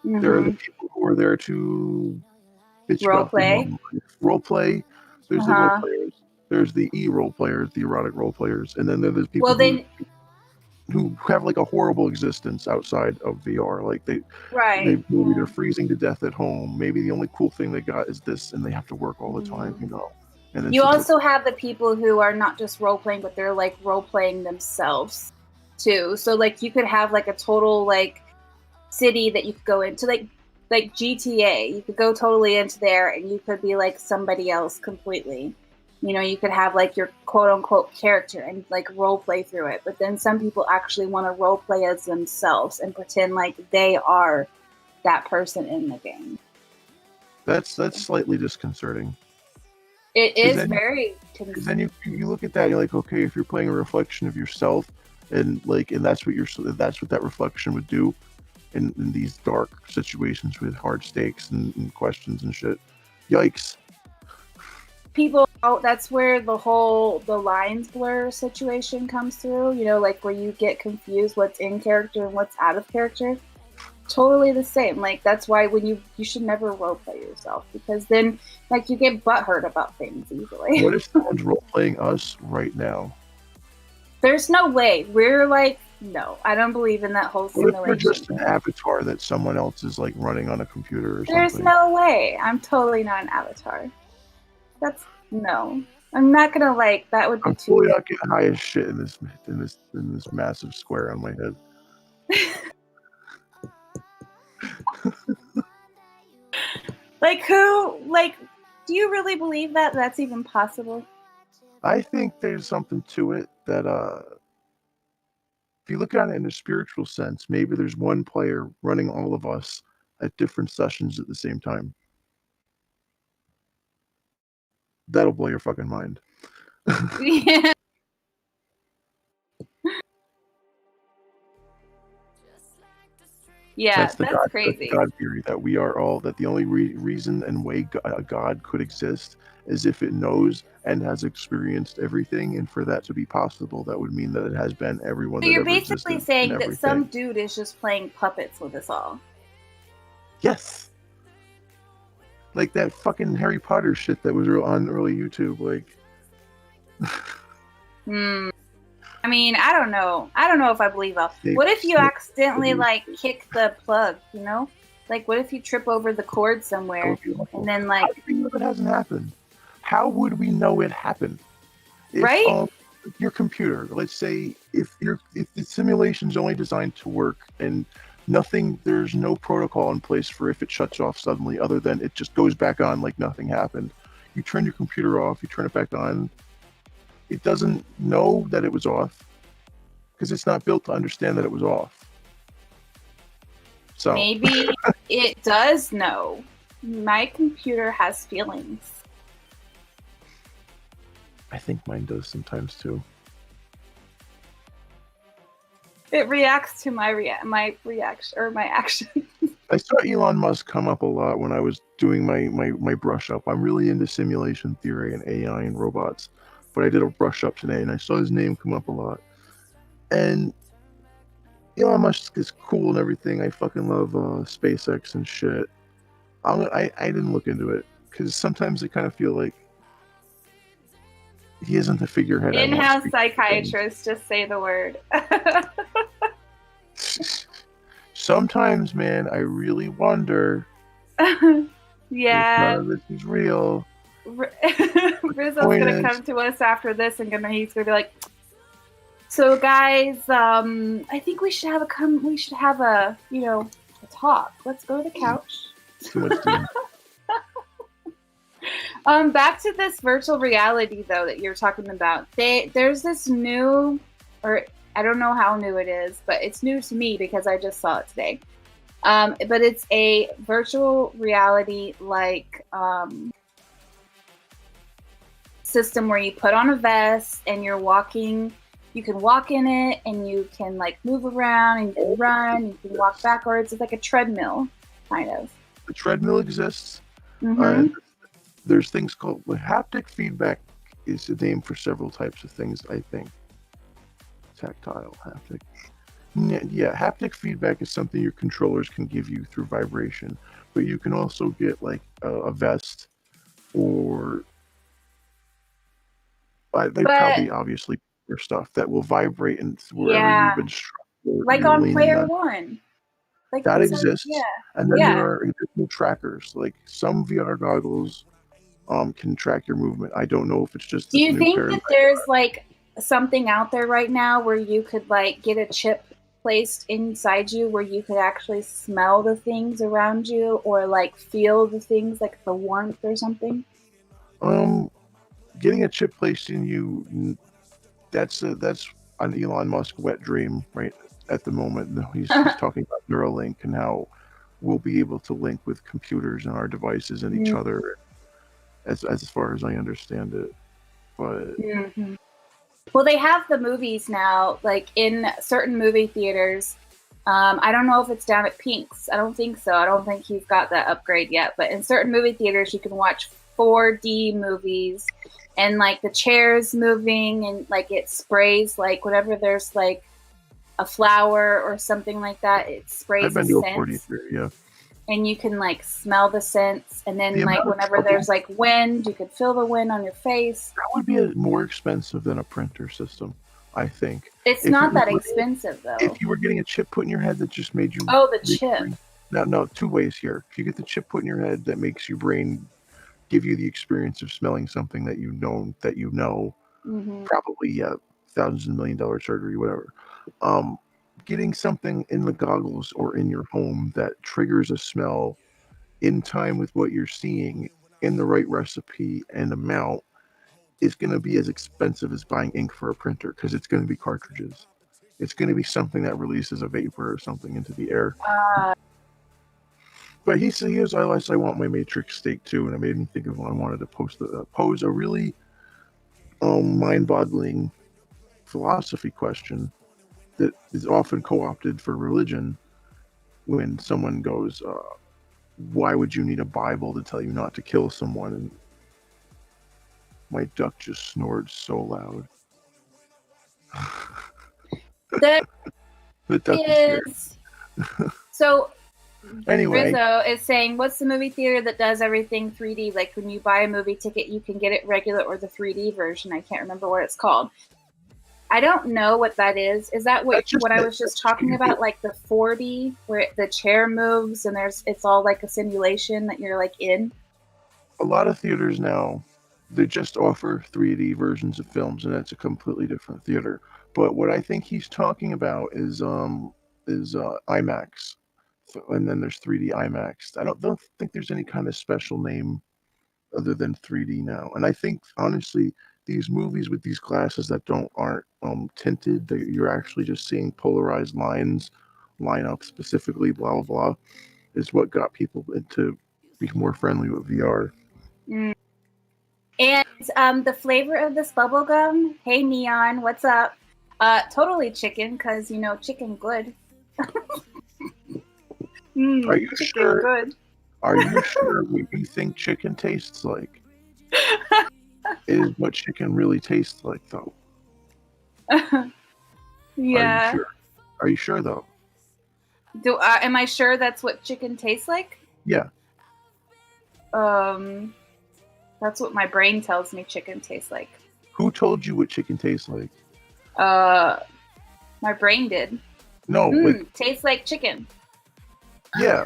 Mm-hmm. There are the people who are there to role play. There's the role players. There's the role players, the erotic role players, and then there's people who have like a horrible existence outside of VR. Like maybe they're freezing to death at home. Maybe the only cool thing they got is this, and they have to work all the time, And you also have the people who are not just role playing, but they're like role playing themselves too. So like you could have like a total like city that you could go into, like GTA. You could go totally into there, and you could be like somebody else completely. You know, you could have like your quote unquote character and like role play through it. But then some people actually want to role play as themselves and pretend like they are that person in the game. That's slightly disconcerting. It is very because then you look at that and you're like, okay, if you're playing a reflection of yourself and that's what that reflection would do in these dark situations with hard stakes and questions and shit. Yikes. People, that's where the lines blur situation comes through, you know, like where you get confused what's in character and what's out of character. Totally the same. Like that's why when you should never roleplay yourself, because then like you get butthurt about things easily. What if someone's roleplaying us right now? There's no way. We're like, no, I don't believe in that whole simulation. What if we're just an avatar that someone else is like running on a computer or something? There's no way. I'm totally not an avatar. That's no. I'm not gonna like that would be too. I'm totally not getting high as shit in this massive square on my head. Do you really believe that that's even possible? I think there's something to it that if you look at it in a spiritual sense, maybe there's one player running all of us at different sessions at the same time. That'll blow your fucking mind. Yeah. Yeah, that's crazy. That's the God theory that we are all, that the only reason and way God could exist is if it knows and has experienced everything, and for that to be possible, that would mean that it has been everyone. So you're basically saying that some dude is just playing puppets with us all. Yes. Like that fucking Harry Potter shit that was on early YouTube, like. I mean, I don't know. I don't know if I believe all. What if you accidentally like kick the plug? You know, like what if you trip over the cord somewhere and then like? How do you know it hasn't happened? How would we know it happened? Right. Your computer. Let's say if the simulation's only designed to work and there's no protocol in place for if it shuts off suddenly, other than it just goes back on like nothing happened. You turn your computer off. You turn it back on. It doesn't know that it was off because it's not built to understand that it was off. So maybe it does know. My computer has feelings. I think mine does sometimes too. It reacts to my reaction or my action. I saw Elon Musk come up a lot when I was doing my brush up. I'm really into simulation theory and AI and robots. But I did a brush up today, and I saw his name come up a lot. And Elon Musk is cool and everything. I fucking love SpaceX and shit. I didn't look into it because sometimes I kind of feel like he isn't the figurehead. In-house psychiatrist, just say the word. Sometimes, man, I really wonder. Yeah. If none of this is real. Rizzo's gonna come to us after this and he's gonna be like, so guys, I think we should have a talk. Let's go to the couch. Back to this virtual reality though that you're talking about. There's this new, or I don't know how new it is, but it's new to me because I just saw it today. But it's a virtual reality like system where you put on a vest and you can walk in it and you can like move around and you can run, you can walk backwards. It's like a treadmill, kind of. The treadmill exists. Mm-hmm. There's things called haptic feedback is a name for several types of things, I think. Tactile, haptic. Yeah, haptic feedback is something your controllers can give you through vibration, but you can also get like a vest or they probably obviously your stuff that will vibrate and wherever you've been struck. Like on Player One. Like that exists. Yeah. And then there are additional trackers. Like some VR goggles can track your movement. I don't know if it's just. Do you think that there's like something out there right now where you could like get a chip placed inside you where you could actually smell the things around you or like feel the things like the warmth or something? getting a chip placed in you, that's an Elon Musk wet dream right at the moment. He's talking about Neuralink and how we'll be able to link with computers and our devices and each other, as far as I understand it. But Well, they have the movies now, like in certain movie theaters. I don't know if it's down at Pink's. I don't think so. I don't think he's got that upgrade yet. But in certain movie theaters, you can watch 4D movies, and like the chairs moving, and like it sprays like whenever there's like a flower or something like that, it sprays I've been to a scents. 4D theater, yeah. And you can like smell the scents, and then like whenever there's like wind, you could feel the wind on your face. That would be more expensive than a printer system, I think. It's not that expensive though. If you were getting a chip put in your head that just made you the chip. No, two ways here. If you get the chip put in your head that makes your brain give you the experience of smelling something that you know, probably thousands of $1 million surgery, whatever. Getting something in the goggles or in your home that triggers a smell in time with what you're seeing in the right recipe and amount is going to be as expensive as buying ink for a printer, because it's going to be cartridges. It's going to be something that releases a vapor or something into the air. But he said, "Here's I want my Matrix steak too," and it made me think of when I wanted to pose a really mind-boggling philosophy question that is often co-opted for religion. When someone goes, "Why would you need a Bible to tell you not to kill someone?" And my duck just snored so loud. That the duck is so. Anyway, Rizzo is saying, "What's the movie theater that does everything 3D? Like when you buy a movie ticket, you can get it regular or the 3D version. I can't remember what it's called. I don't know what that is. Is that what I was just talking about? Like the 4D where the chair moves and it's all like a simulation that you're like in? A lot of theaters now, they just offer 3D versions of films, and that's a completely different theater. But what I think he's talking about is IMAX, and then there's 3D IMAX. I don't think there's any kind of special name other than 3D now. And I think honestly, these movies with these glasses that aren't tinted, you're actually just seeing polarized lines line up specifically, blah blah blah, is what got people into be more friendly with VR. And the flavor of this bubble gum, hey Neon, what's up? Totally chicken, because chicken good. Are you sure? Good. Are you sure what you think chicken tastes like is what chicken really tastes like, though? Yeah. Are you sure though? Am I sure that's what chicken tastes like? Yeah. That's what my brain tells me chicken tastes like. Who told you what chicken tastes like? My brain did. No. Tastes like chicken. Yeah.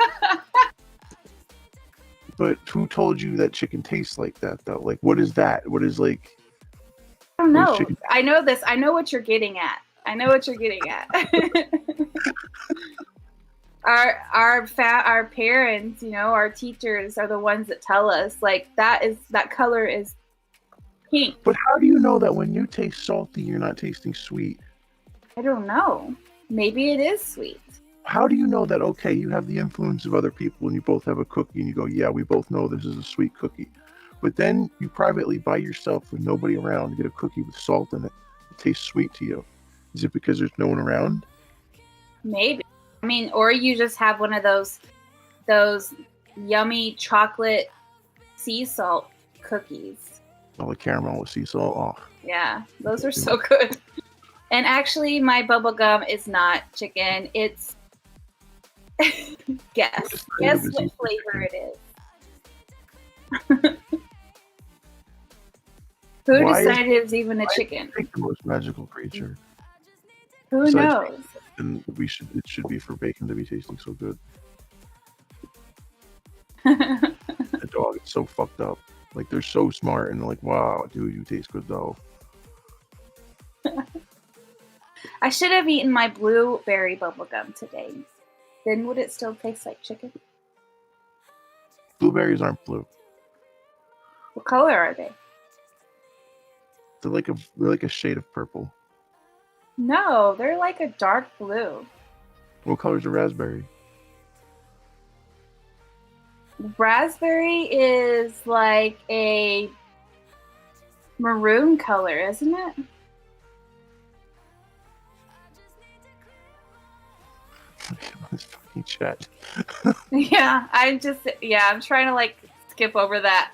But who told you that chicken tastes like that, though? Like, what is that? What is like? I don't know. I know this. I know what you're getting at. Our parents, our teachers are the ones that tell us like that color is pink. But how do you know that when you taste salty, you're not tasting sweet? I don't know. Maybe it is sweet. How do you know that? Okay, you have the influence of other people, and you both have a cookie, and you go, "Yeah, we both know this is a sweet cookie." But then you privately, by yourself, with nobody around, get a cookie with salt in it. It tastes sweet to you. Is it because there's no one around? Maybe. I mean, or you just have one of those yummy chocolate sea salt cookies. Oh, the caramel with sea salt. Oh. Yeah, those are so good. And actually, my bubble gum is not chicken. It's guess what flavor it is. Who decided it was even a chicken? The most magical creature. Who knows? And it should be for bacon to be tasting so good. The dog is so fucked up. Like, they're so smart and like, wow, dude, you taste good though. I should have eaten my blueberry bubblegum today. Then would it still taste like chicken? Blueberries aren't blue. What color are they? They're like a shade of purple. No, they're like a dark blue. What color is a raspberry? Raspberry is like a maroon color, isn't it? This fucking chat. Yeah, I'm trying to like skip over that.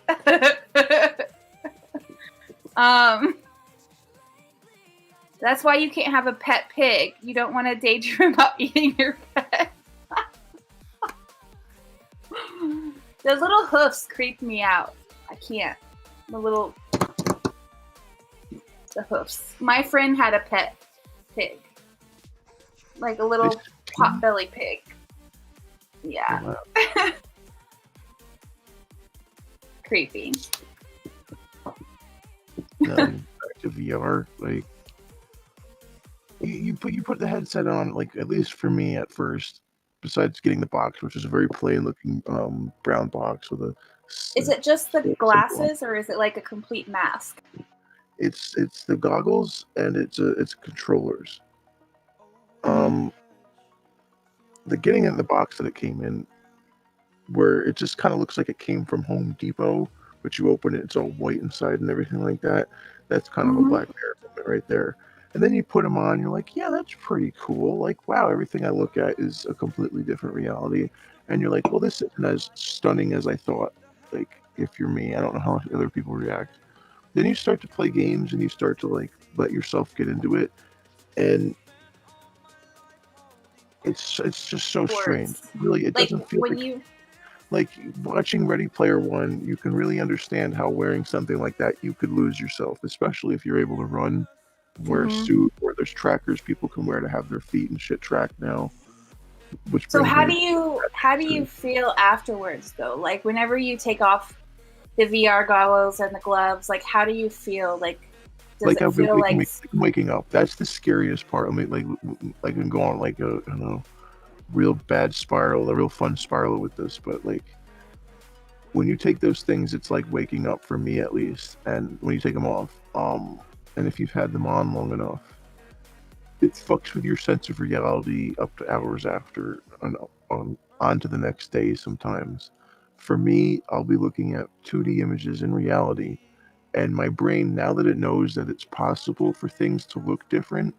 That's why you can't have a pet pig. You don't want to daydream about eating your pet. The little hoofs creep me out. I can't. The hoofs. My friend had a pet pig. Like a little potbelly pig. Yeah. Wow. Creepy. Back to VR, like you put the headset on, like at least for me at first, besides getting the box, which is a very plain looking brown box with a. Is it just the glasses or is it like a complete mask? It's the goggles and it's controllers. The getting in the box that it came in, where it just kind of looks like it came from Home Depot, but you open it, it's all white inside and everything like that. That's kind of a Black Mirror moment right there. And then you put them on, you're like, yeah, that's pretty cool. Like, wow, everything I look at is a completely different reality. And you're like, well, this isn't as stunning as I thought. Like, if you're me, I don't know how other people react. Then you start to play games and you start to like let yourself get into it, and it's just so strange. Really, it doesn't feel like watching Ready Player One. You can really understand how wearing something like that you could lose yourself, especially if you're able to run, wear a suit, or there's trackers people can wear to have their feet and shit tracked now. So how do you feel afterwards though? Like whenever you take off the VR goggles and the gloves, like how do you feel? Like does it feel like waking up? That's the scariest part. I mean, like I'm going like a I don't know, real bad spiral, a real fun spiral with this, but like when you take those things, it's like waking up for me at least. And when you take them off, and if you've had them on long enough, it fucks with your sense of reality up to hours after on to the next day sometimes. For me, I'll be looking at 2D images in reality, and my brain, now that it knows that it's possible for things to look different,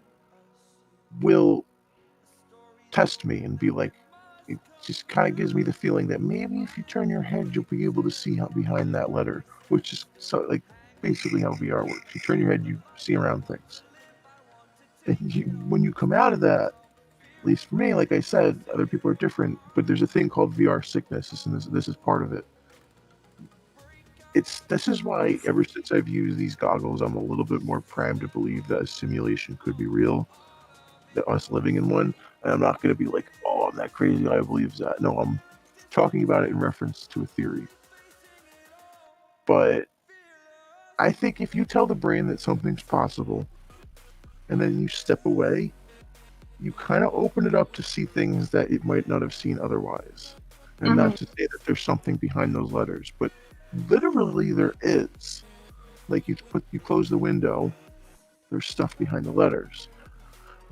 will test me and be like, it just kind of gives me the feeling that maybe if you turn your head, you'll be able to see how behind that letter, which is so like basically how VR works. You turn your head, you see around things. And when you come out of that, at least for me, like I said, other people are different, but there's a thing called VR sickness, and this is part of it. This is why ever since I've used these goggles, I'm a little bit more primed to believe that a simulation could be real, that us living in one. And I'm not going to be like, oh, I'm that crazy, I believe that. No, I'm talking about it in reference to a theory. But I think if you tell the brain that something's possible, and then you step away, you kind of open it up to see things that it might not have seen otherwise. And not to say that there's something behind those letters, but literally there is. Like you close the window, there's stuff behind the letters.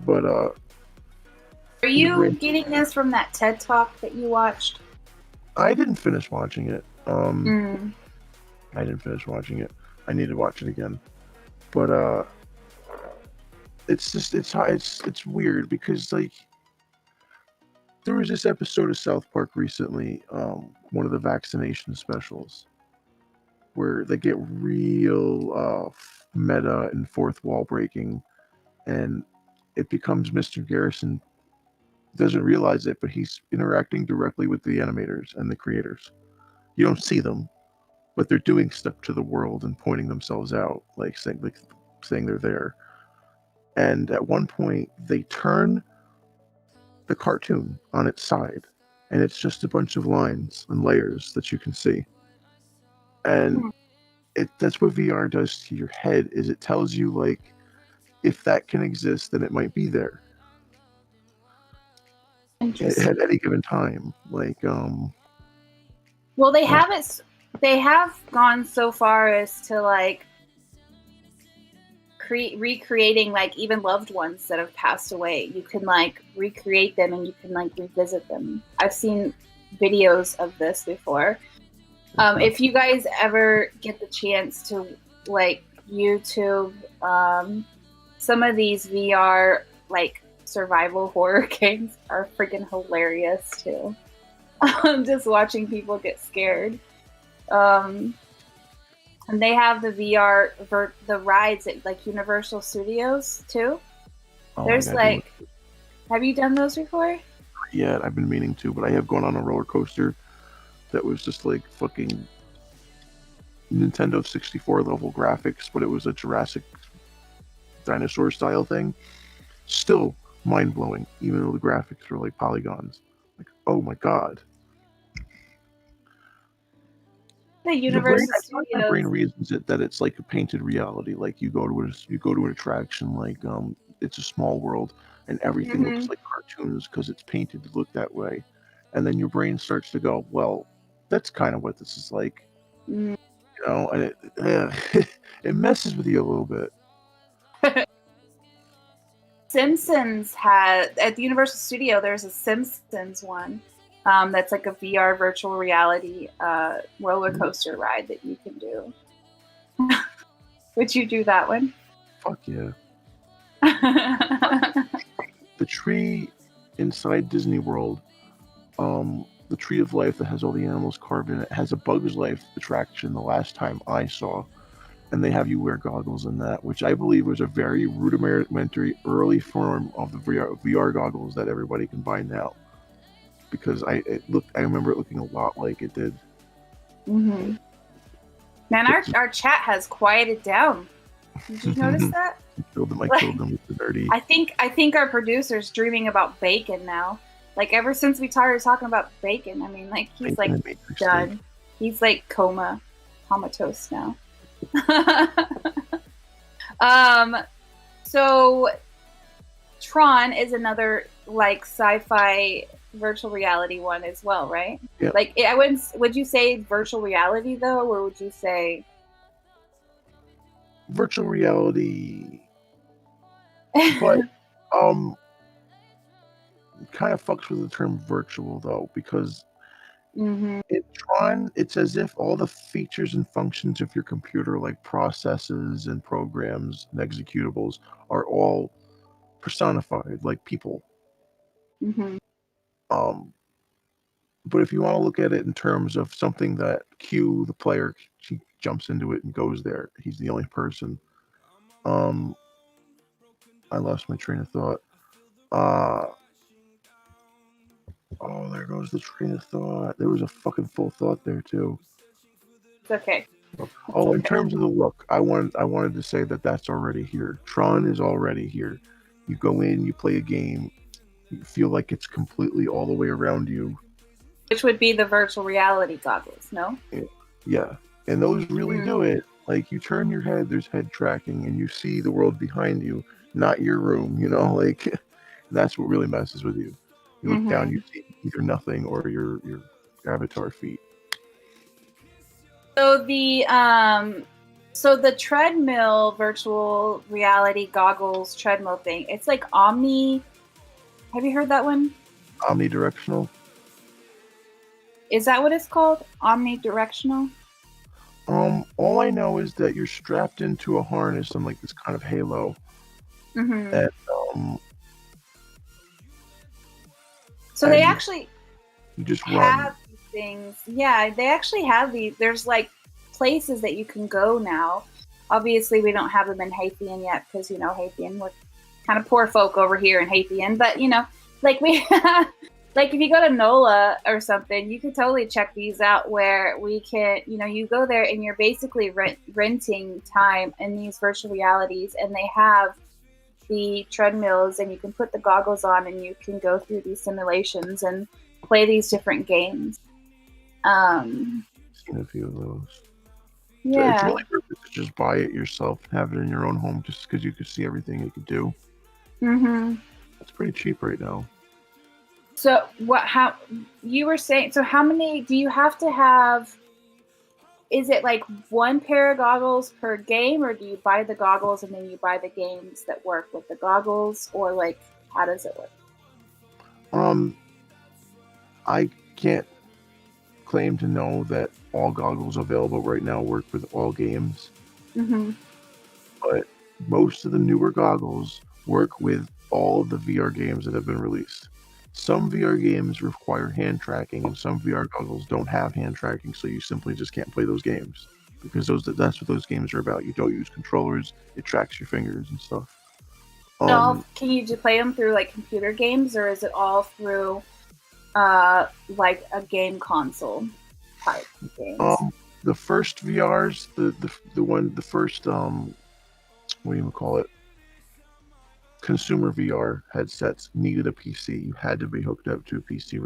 But are you getting this from that TED Talk that you watched? I didn't finish watching it. I didn't finish watching it. I need to watch it again. But it's weird because like there was this episode of South Park recently, one of the vaccination specials, where they get real meta and fourth wall breaking, and it becomes Mr. Garrison doesn't realize it, but he's interacting directly with the animators and the creators. You don't see them, but they're doing stuff to the world and pointing themselves out, like saying they're there. And at one point, they turn the cartoon on its side, and it's just a bunch of lines and layers that you can see. And that's what VR does to your head, is it tells you, like, if that can exist, then it might be there. At any given time. Like, well, they have gone so far as to, like, recreating like even loved ones that have passed away. You can like recreate them and you can like revisit them. I've seen videos of this before. If you guys ever get the chance to like YouTube some of these VR like survival horror games are freaking hilarious too. Just watching people get scared. And they have the VR the rides at like Universal Studios too. There's like, have you done those before? Yeah, I've been meaning to, but I have gone on a roller coaster that was just like fucking Nintendo 64 level graphics, but it was a Jurassic dinosaur style thing. Still mind blowing, even though the graphics were like polygons. Like, oh my god. The Universal Studios. My brain reasons it that it's like a painted reality. Like you go to an attraction, like it's a small world, and everything looks like cartoons because it's painted to look that way. And then your brain starts to go, well, that's kind of what this is like, you know. And it messes with you a little bit. Simpsons had at the Universal Studio. There's a Simpsons one. That's like a VR virtual reality roller coaster ride that you can do. Would you do that one? Fuck yeah. The tree inside Disney World, the Tree of Life that has all the animals carved in it, has a Bug's Life attraction the last time I saw. And they have you wear goggles in that, which I believe was a very rudimentary early form of the VR goggles that everybody can buy now. Because I remember it looking a lot like it did. Mm-hmm. Man, our chat has quieted down. Did you notice that? I killed them with the dirty. I think our producer's dreaming about bacon now. Like ever since we started talking about bacon, I mean, like he's like done. He's like comatose now. So Tron is another like sci-fi virtual reality one as well, right? Yeah. Like would you say virtual reality though, or would you say virtual reality? But kind of fucks with the term virtual though, because in Tron, it's as if all the features and functions of your computer, like processes and programs and executables, are all personified like people. But if you want to look at it in terms of something that Q, the player, she jumps into it and goes there. He's the only person. I lost my train of thought. Oh, there goes the train of thought. There was a fucking full thought there too. It's okay. In terms of the look, I wanted to say that that's already here. Tron is already here. You go in, you play a game, you feel like it's completely all the way around you. Which would be the virtual reality goggles, no? Yeah. And those really do it. Like you turn your head, there's head tracking, and you see the world behind you, not your room, you know, like that's what really messes with you. You look down, you see either nothing or your avatar feet. So the treadmill virtual reality goggles treadmill thing, it's like omni. Have you heard that one? Omnidirectional. Is that what it's called? Omnidirectional? All I know is that you're strapped into a harness on like this kind of halo. And so they actually you just have these things. Yeah, they actually have these. There's like places that you can go now. Obviously, we don't have them in Hayfian yet because, you know, Hayfian, we're kind of poor folk over here in Hayfian. But, you know, like we like if you go to NOLA or something, you could totally check these out where we can, you know, you go there and you're basically renting time in these virtual realities, and they have the treadmills and you can put the goggles on and you can go through these simulations and play these different games. Seen a few of those. Yeah. It's really worth it to just buy it yourself, have it in your own home, just because you could see everything it could do. It's pretty cheap right now. So how you were saying, so how many do you have to have is it like one pair of goggles per game, or do you buy the goggles and then you buy the games that work with the goggles, or like how does it work? I can't claim to know that all goggles available right now work with all games, but most of the newer goggles work with all of the VR games that have been released. Some VR games require hand tracking, and some VR goggles don't have hand tracking, so you simply just can't play those games because that's what those games are about. You don't use controllers; it tracks your fingers and stuff. Can you just play them through like computer games, or is it all through like a game console type games? The first VRs, the first what do you call it? Consumer VR headsets needed a PC. You had to be hooked up to a PC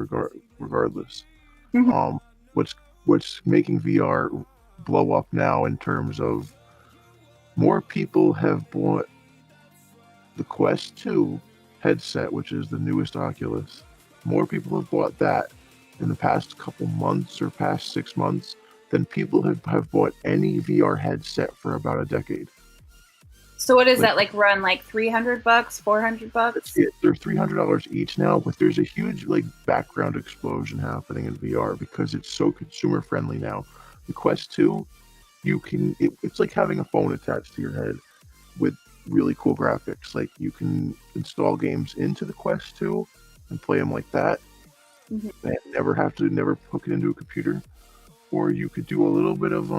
regardless. What's making VR blow up now in terms of more people have bought the Quest 2 headset, which is the newest Oculus. More people have bought that in the past couple months or past 6 months than people have bought any VR headset for about a decade. So what does that like run like $300, $400? They're $300 each now, but there's a huge like background explosion happening in VR because it's so consumer friendly now. The Quest 2, it's like having a phone attached to your head with really cool graphics. Like you can install games into the Quest 2 and play them like that, and never hook it into a computer. Or you could do a little bit of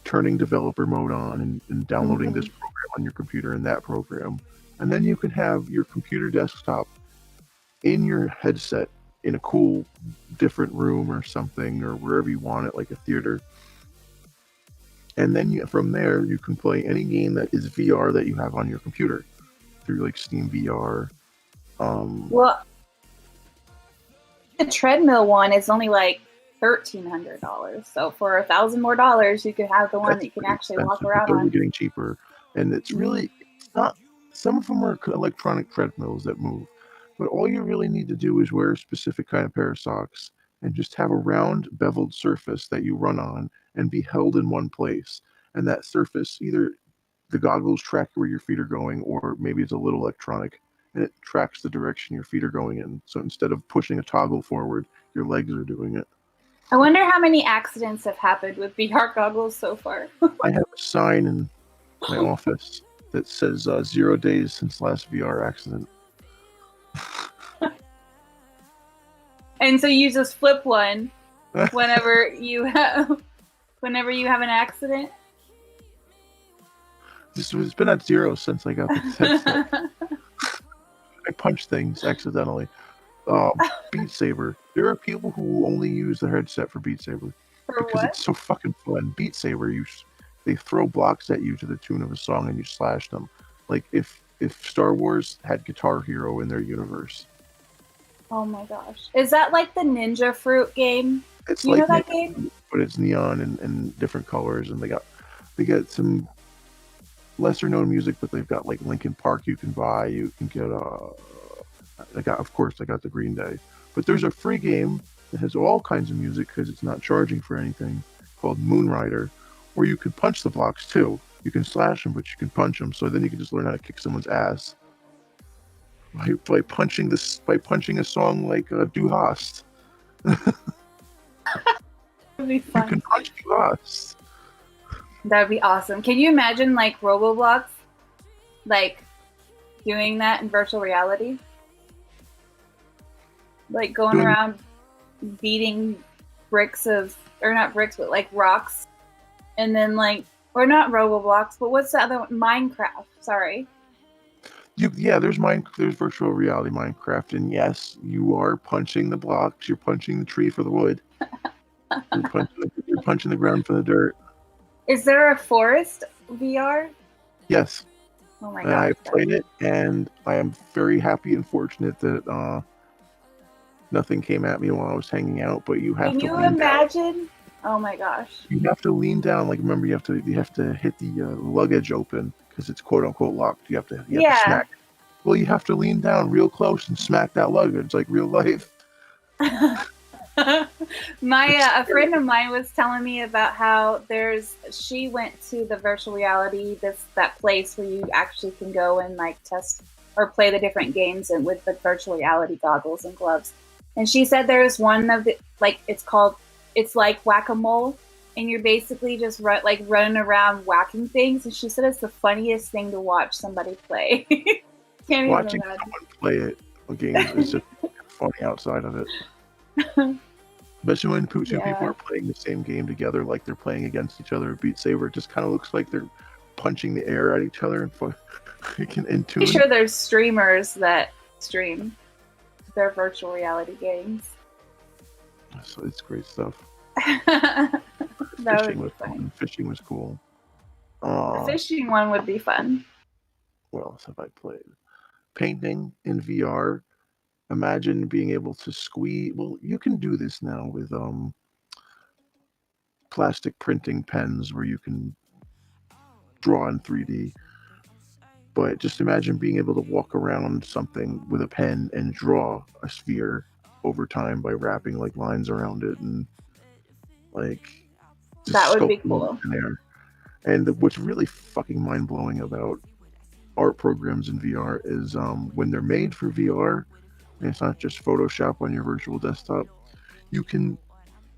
turning developer mode on and downloading this program on your computer and that program. And then you can have your computer desktop in your headset in a cool different room or something, or wherever you want it, like a theater. And then from there, you can play any game that is VR that you have on your computer through like Steam VR. Well, the treadmill one is only like $1,300. So for $1,000 more, you could have the one that you can actually walk around on. They're getting cheaper, and it's not. Some of them are electronic treadmills that move, but all you really need to do is wear a specific kind of pair of socks and just have a round beveled surface that you run on and be held in one place. And that surface, either the goggles track where your feet are going, or maybe it's a little electronic and it tracks the direction your feet are going in. So instead of pushing a toggle forward, your legs are doing it. I wonder how many accidents have happened with VR goggles so far. I have a sign in my office that says 0 days since last VR accident. And so you just flip one whenever you have an accident. It's been at 0 since I got this headset. I punch things accidentally. Beat Saber. There are people who only use the headset for Beat Saber because it's so fucking fun. Beat Saber, they throw blocks at you to the tune of a song and you slash them. Like if Star Wars had Guitar Hero in their universe. Oh my gosh! Is that like the Ninja Fruit game? It's you know that game? But it's neon and different colors, and they got some lesser known music, but they've got like Linkin Park you can buy. You can get I got the Green Day, but there's a free game that has all kinds of music because it's not charging for anything, called Moonrider, where you can punch the blocks too. You can slash them, but you can punch them. So then you can just learn how to kick someone's ass by punching a song like Du Hast. That'd be fun. You can punch Du Hast. That'd be awesome. Can you imagine like Roblox, like doing that in virtual reality? Like going around beating rocks, but rocks, and then or not Roblox, but what's the other one? Minecraft. Sorry. There's virtual reality Minecraft, and yes, you are punching the blocks. You're punching the tree for the wood. You're punching the ground for the dirt. Is there a forest VR? Yes. Oh my god! I played it, and I am very happy and fortunate that nothing came at me while I was hanging out. But you have to. Can you imagine? Down. Oh my gosh! You have to lean down. Like remember, you have to hit the luggage open because it's quote unquote locked. You have to smack. Well, you have to lean down real close and smack that luggage like real life. A friend of mine was telling me about how she went to the virtual reality, that place where you actually can go and like test or play the different games and with the virtual reality goggles and gloves. And she said there's one of the, like, it's like whack-a-mole, and you're basically just running around whacking things. And she said it's the funniest thing to watch somebody play. Can't Watching even imagine. someone play it a game is just funny outside of it. Especially when two people are playing the same game together, like they're playing against each other. Beat Saber, it just kind of looks like they're punching the air at each other and in tune. I'm sure there's streamers that stream their virtual reality games. So it's great stuff. Fishing was fun. Fishing was cool. The fishing one would be fun. What else have I played? Painting in VR. Imagine being able to squeeze. Well, you can do this now with plastic printing pens where you can draw in 3D. But just imagine being able to walk around something with a pen and draw a sphere over time by wrapping like lines around it and like that would be cool. And what's really fucking mind blowing about art programs in VR is when they're made for VR, and it's not just Photoshop on your virtual desktop, you can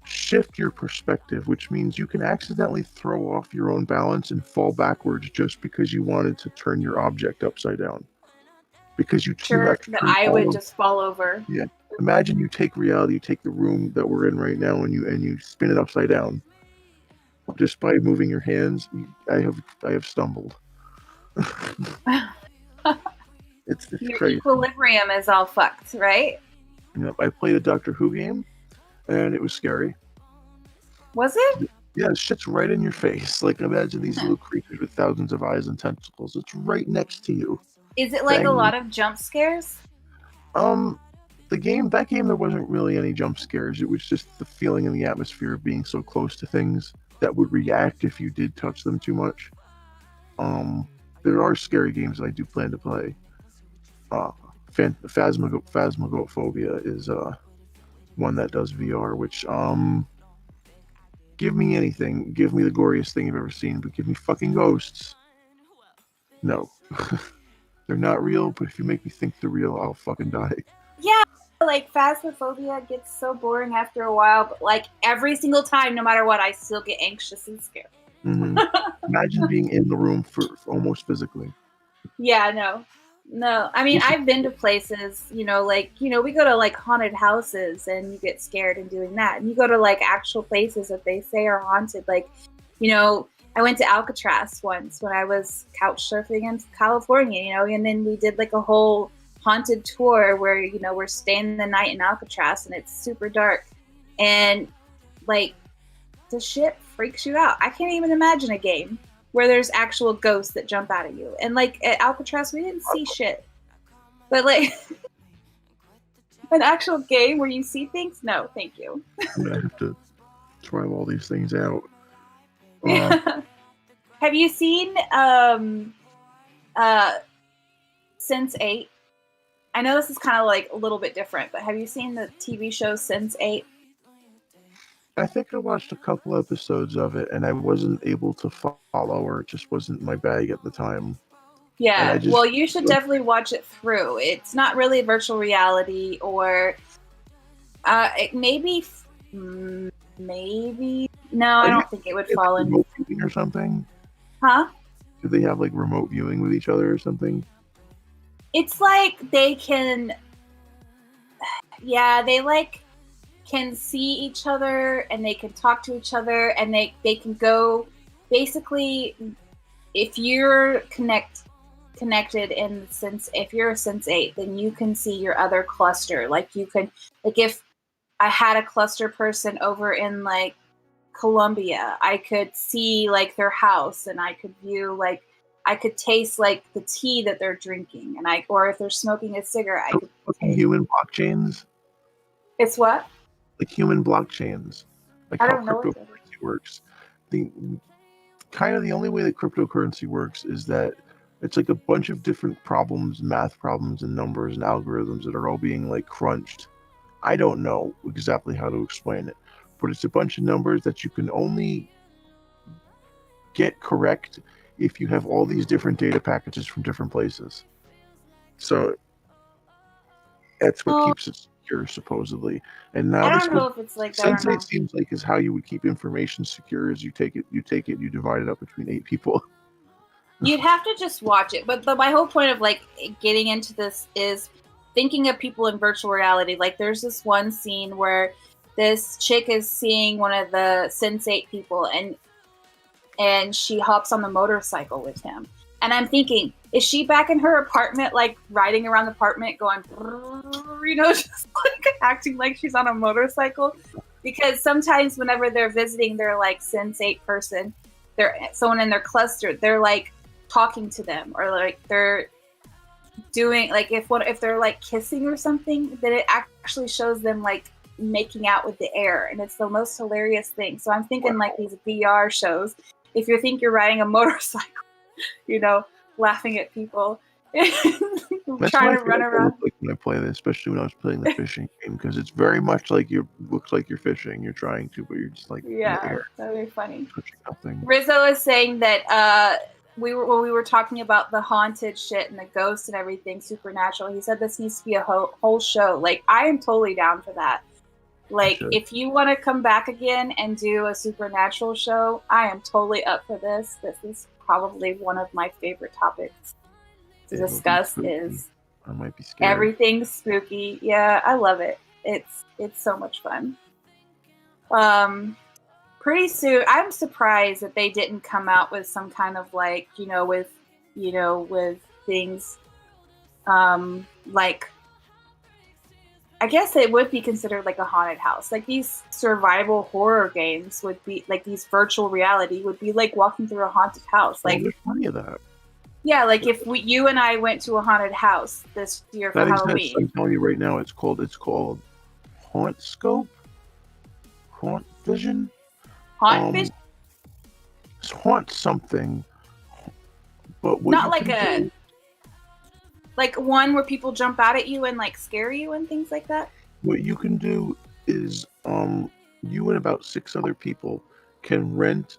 shift your perspective, which means you can accidentally throw off your own balance and fall backwards just because you wanted to turn your object upside down. Because I would just fall over. Yeah. Imagine you take reality, you take the room that we're in right now, and you spin it upside down. Just by moving your hands, I have stumbled. It's your crazy. Equilibrium is all fucked, right? Yep. I played a Doctor Who game, and it was scary. Was it? Yeah, it shit's right in your face. Like, imagine these little creatures with thousands of eyes and tentacles. It's right next to you. Is it like a lot of jump scares? That game, there wasn't really any jump scares. It was just the feeling in the atmosphere of being so close to things that would react if you did touch them too much. There are scary games that I do plan to play. Phasmophobia is one that does VR, which give me anything. Give me the goriest thing you've ever seen, but give me fucking ghosts. No. They're not real, but if you make me think they're real, I'll fucking die. Yeah, like Phasmophobia gets so boring after a while, but like every single time, no matter what, I still get anxious and scared. Mm-hmm. Imagine being in the room for almost physically. Yeah, no. I mean, I've been to places, we go to like haunted houses and you get scared in doing that. And you go to like actual places that they say are haunted. Like, I went to Alcatraz once when I was couch surfing in California, and then we did like a whole haunted tour where, we're staying the night in Alcatraz and it's super dark. And like the shit freaks you out. I can't even imagine a game where there's actual ghosts that jump out at you. And like at Alcatraz, we didn't see shit. But like an actual game where you see things? No, thank you. I'm gonna have to try all these things out. Have you seen Sense8? I know this is kind of like a little bit different, but have you seen the TV show Sense8? I think I watched a couple episodes of it, and I wasn't able to follow, or it just wasn't my bag at the time. Yeah, well, you should definitely watch it through. It's not really virtual reality, or maybe. No, I don't think it would fall in. Remote viewing or something? Huh? Do they have like remote viewing with each other or something? It's like they can. Yeah, they like can see each other and they can talk to each other and they can go. Basically, if you're connected in the sense, if you're a Sense8, then you can see your other cluster. Like you could, like if I had a cluster person over in like Colombia, I could see like their house and I could view like I could taste like the tea that they're drinking and or if they're smoking a cigarette, I could taste. Human blockchains. It's what? Like human blockchains. Like I how don't know cryptocurrency works. The only way that cryptocurrency works is that it's like a bunch of different problems, math problems and numbers and algorithms that are all being like crunched. I don't know exactly how to explain it, but it's a bunch of numbers that you can only get correct if you have all these different data packages from different places. So that's what keeps it secure, supposedly. And now I don't know if it's like that or Sensei not. seems like is how you would keep information secure. Is you take it, you divide it up between 8 people. You'd have to just watch it. But my whole point of like getting into this is thinking of people in virtual reality. Like there's this one scene where this chick is seeing one of the Sense8 people and she hops on the motorcycle with him. And I'm thinking, is she back in her apartment, like riding around the apartment going, you know, just like acting like she's on a motorcycle? Because sometimes whenever they're visiting their like Sense8 person, they're someone in their cluster, they're like talking to them, or like they're doing like if they're like kissing or something, then it actually shows them like making out with the air, and it's the most hilarious thing. So I'm thinking like these VR shows, if you think you're riding a motorcycle, you know, laughing at people, trying to run around. Like when I play this, especially when I was playing the fishing game, because it's very much like looks like you're fishing. You're trying to, but you're just like in the air. That'd be funny. Nothing. Rizzo is saying that when we were talking about the haunted shit and the ghosts and everything supernatural, he said this needs to be a whole show. Like I am totally down for that. Like if you want to come back again and do a supernatural show, I am totally up for this. This is probably one of my favorite topics to discuss. Is I might be scared. Everything's spooky. Yeah, I love it. It's so much fun. Pretty soon, I'm surprised that they didn't come out with some kind of like, with things, like, I guess it would be considered like a haunted house. Like these survival horror games would be like these virtual reality would be like walking through a haunted house. Like there's plenty of that. Yeah, like if you and I went to a haunted house this year for Halloween. I'm telling you right now, it's called Haunt Scope, Haunt Vision. Haunt Vision? It's Haunt something. But not like like one where people jump out at you and like scare you and things like that? What you can do is you and about 6 other people can rent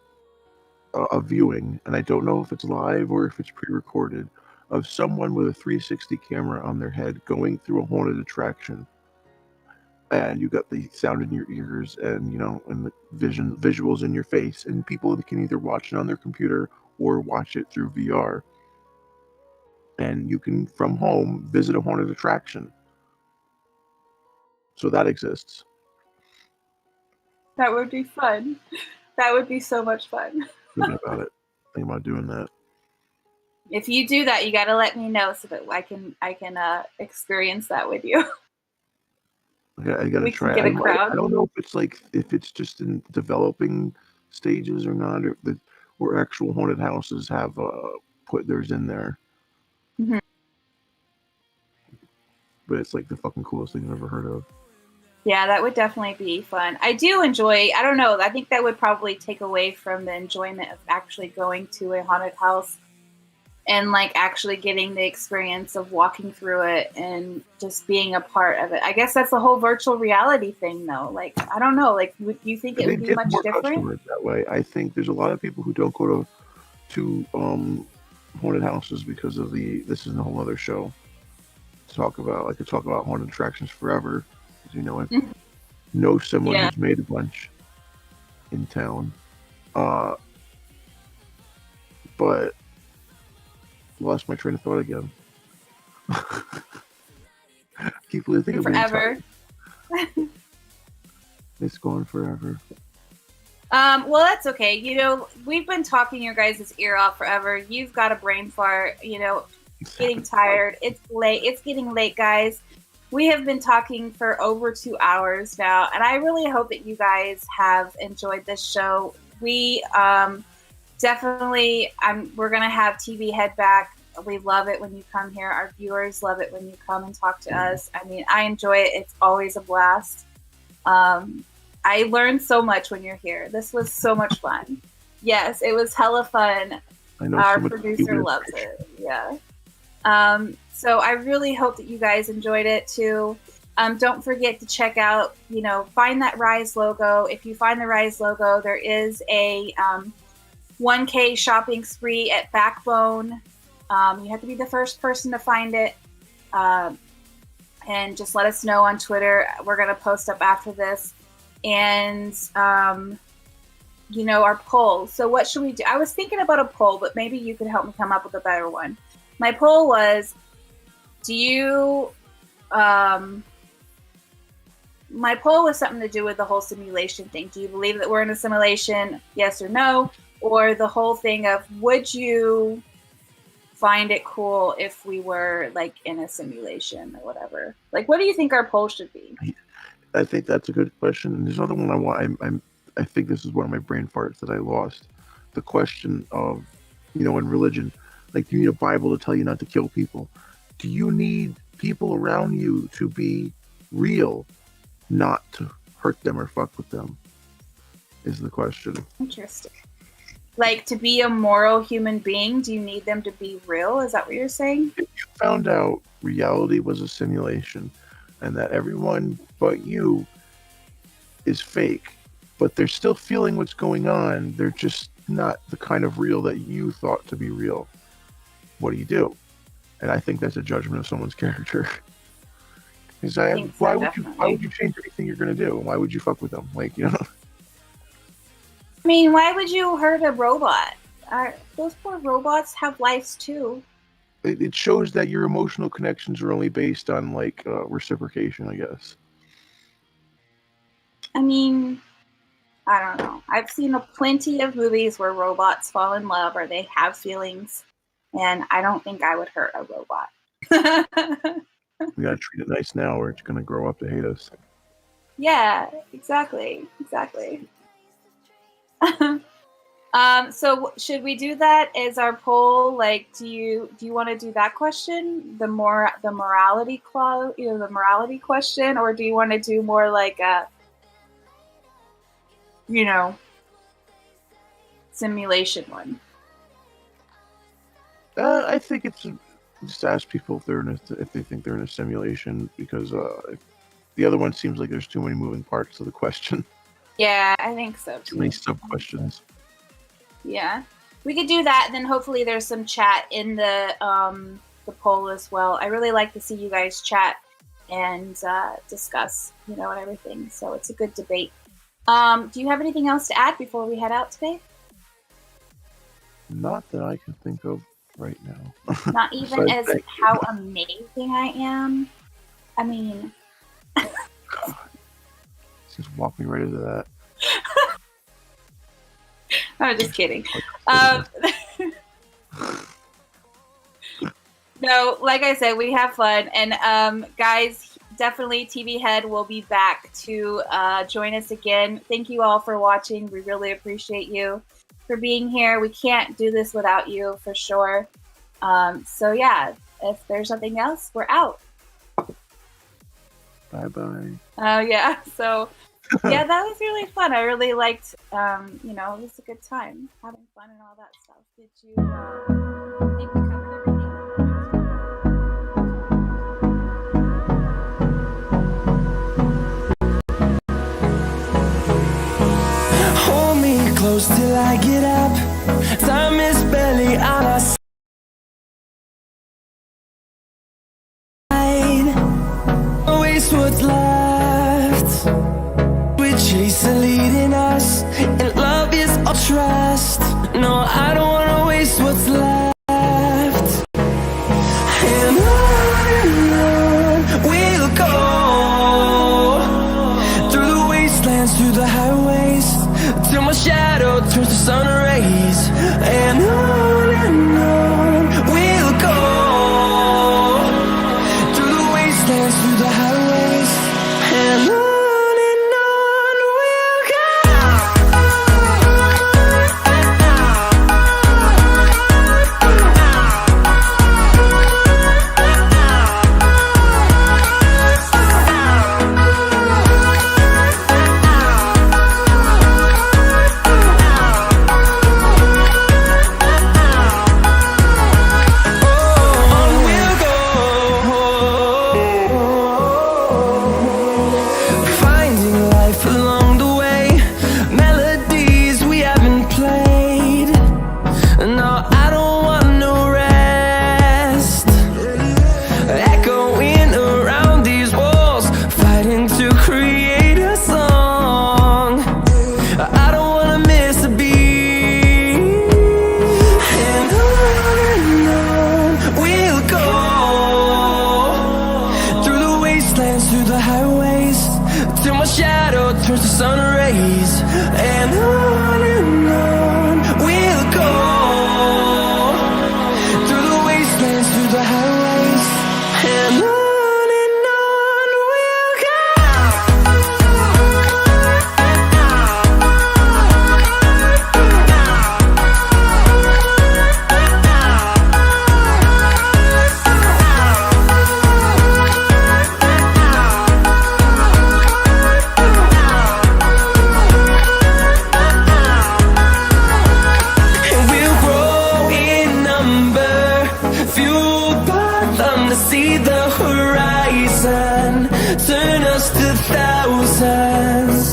a viewing, and I don't know if it's live or if it's pre-recorded, of someone with a 360 camera on their head going through a haunted attraction. And you got the sound in your ears and, and the visuals in your face, and people can either watch it on their computer or watch it through VR. And you can, from home, visit a haunted attraction. So that exists. That would be fun. That would be so much fun. Think about doing that. If you do that, you got to let me know so that I can experience that with you. I gotta try. Get a crowd. I don't know if it's just in developing stages or not, or actual haunted houses have put theirs in there. Mm-hmm. But it's like the fucking coolest thing I've ever heard of. Yeah, that would definitely be fun. I do enjoy, I don't know, I think that would probably take away from the enjoyment of actually going to a haunted house and like actually getting the experience of walking through it and just being a part of it. I guess that's the whole virtual reality thing though. Like, I don't know, like, would you think it would be much different? That way. I think there's a lot of people who don't go to haunted houses because of this is a whole other show to talk about. I could talk about haunted attractions forever. I know someone who's made a bunch in town, but lost my train of thought again. Keep thinking forever. It's gone forever. Well, that's okay. We've been talking your guys' ear off forever. You've got a brain fart. Getting tired. It's late. It's getting late, guys. We have been talking for over 2 hours now, and I really hope that you guys have enjoyed this show. We definitely, we're going to have TVHead back. We love it when you come here. Our viewers love it when you come and talk to us. I mean, I enjoy it. It's always a blast. I learned so much when you're here. This was so much fun. Yes, it was hella fun. I know our producer loves it. Yeah. So I really hope that you guys enjoyed it too. Don't forget to check out, find that Rize logo. If you find the Rize logo, there is a 1K shopping spree at Backbone. You have to be the first person to find it. And just let us know on Twitter. We're going to post up after this. And, our poll. So what should we do? I was thinking about a poll, but maybe you could help me come up with a better one. My poll was, my poll was something to do with the whole simulation thing. Do you believe that we're in a simulation? Yes or no? Or the whole thing of, would you find it cool if we were like in a simulation or whatever? Like, what do you think our poll should be? I think that's a good question. And there's another one I want. I think this is one of my brain farts that I lost. The question of, in religion, like, do you need a Bible to tell you not to kill people? Do you need people around you to be real, not to hurt them or fuck with them? Is the question. Interesting. Like, to be a moral human being, do you need them to be real? Is that what you're saying? If you found out reality was a simulation and that everyone but you is fake, but they're still feeling what's going on, they're just not the kind of real that you thought to be real, what do you do? And I think that's a judgment of someone's character. Why would you change anything you're going to do? Why would you fuck with them? I mean, why would you hurt a robot? Those poor robots have lives too. It shows that your emotional connections are only based on reciprocation, I guess. I mean, I don't know. I've seen plenty of movies where robots fall in love or they have feelings, and I don't think I would hurt a robot. We gotta treat it nice now, or it's gonna grow up to hate us. Yeah, exactly. So should we do that as our poll? Like, do you want to do that question, the morality the morality question, or do you want to do more like a, simulation one? I think it's just ask people if they think they're in a simulation, because the other one seems like there's too many moving parts to the question. Yeah, I think so too. Too many sub-questions. Yeah, we could do that. Then hopefully there's some chat in the poll as well. I really like to see you guys chat and discuss, and everything. So it's a good debate. Do you have anything else to add before we head out today? Not that I can think of right now. Not even as how amazing I am. I mean, just walk me right into that. I'm just kidding. No, like I said, we have fun. And guys, definitely TVHead will be back to join us again. Thank you all for watching. We really appreciate you for being here. We can't do this without you, for sure. So yeah, if there's nothing else, we're out. Bye-bye. Oh, yeah. So, yeah, that was really fun. I really liked, it was a good time having fun and all that stuff. Did you think we covered everything? Hold me close till I get up. Time is barely on our side. Waste what's left. We chase the leading us, and love is all trust. No, I don't wanna waste what's left. And on we'll go, through the wastelands, through the highways, till my shadow turns to sun rays. And on we'll go, through the wastelands, through the highways, and on we'll go. On we'll go. till my shadow turns to sun rays. And on we'll go, through the wastelands, through the highways, and on we'll go. See the horizon, turn us to thousands,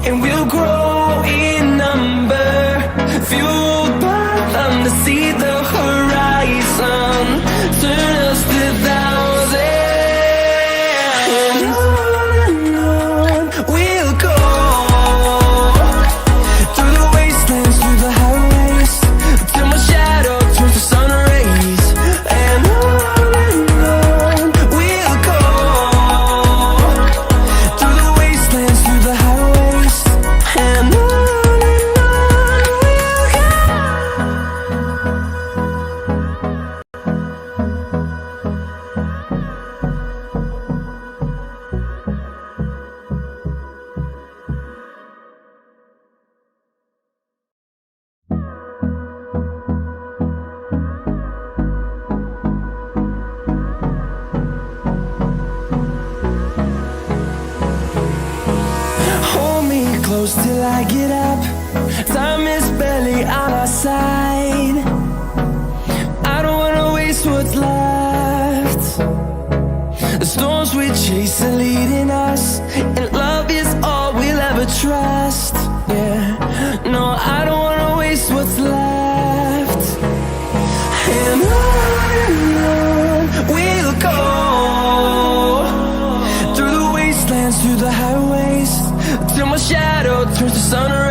and we'll grow in number, fueled by them to see the horizon, turn us to thousands, and on we'll go, through the wastelands, through the highways, till my shadow turns to sun rays, and on close till I get up. Time is barely on our side. I don't wanna waste what's left. The storms we chase are leading us, and love is all we'll ever trust. Yeah, no, I don't wanna waste what's left. And on we'll go, through the wastelands, through the highways, till my shadow turns to sun rays.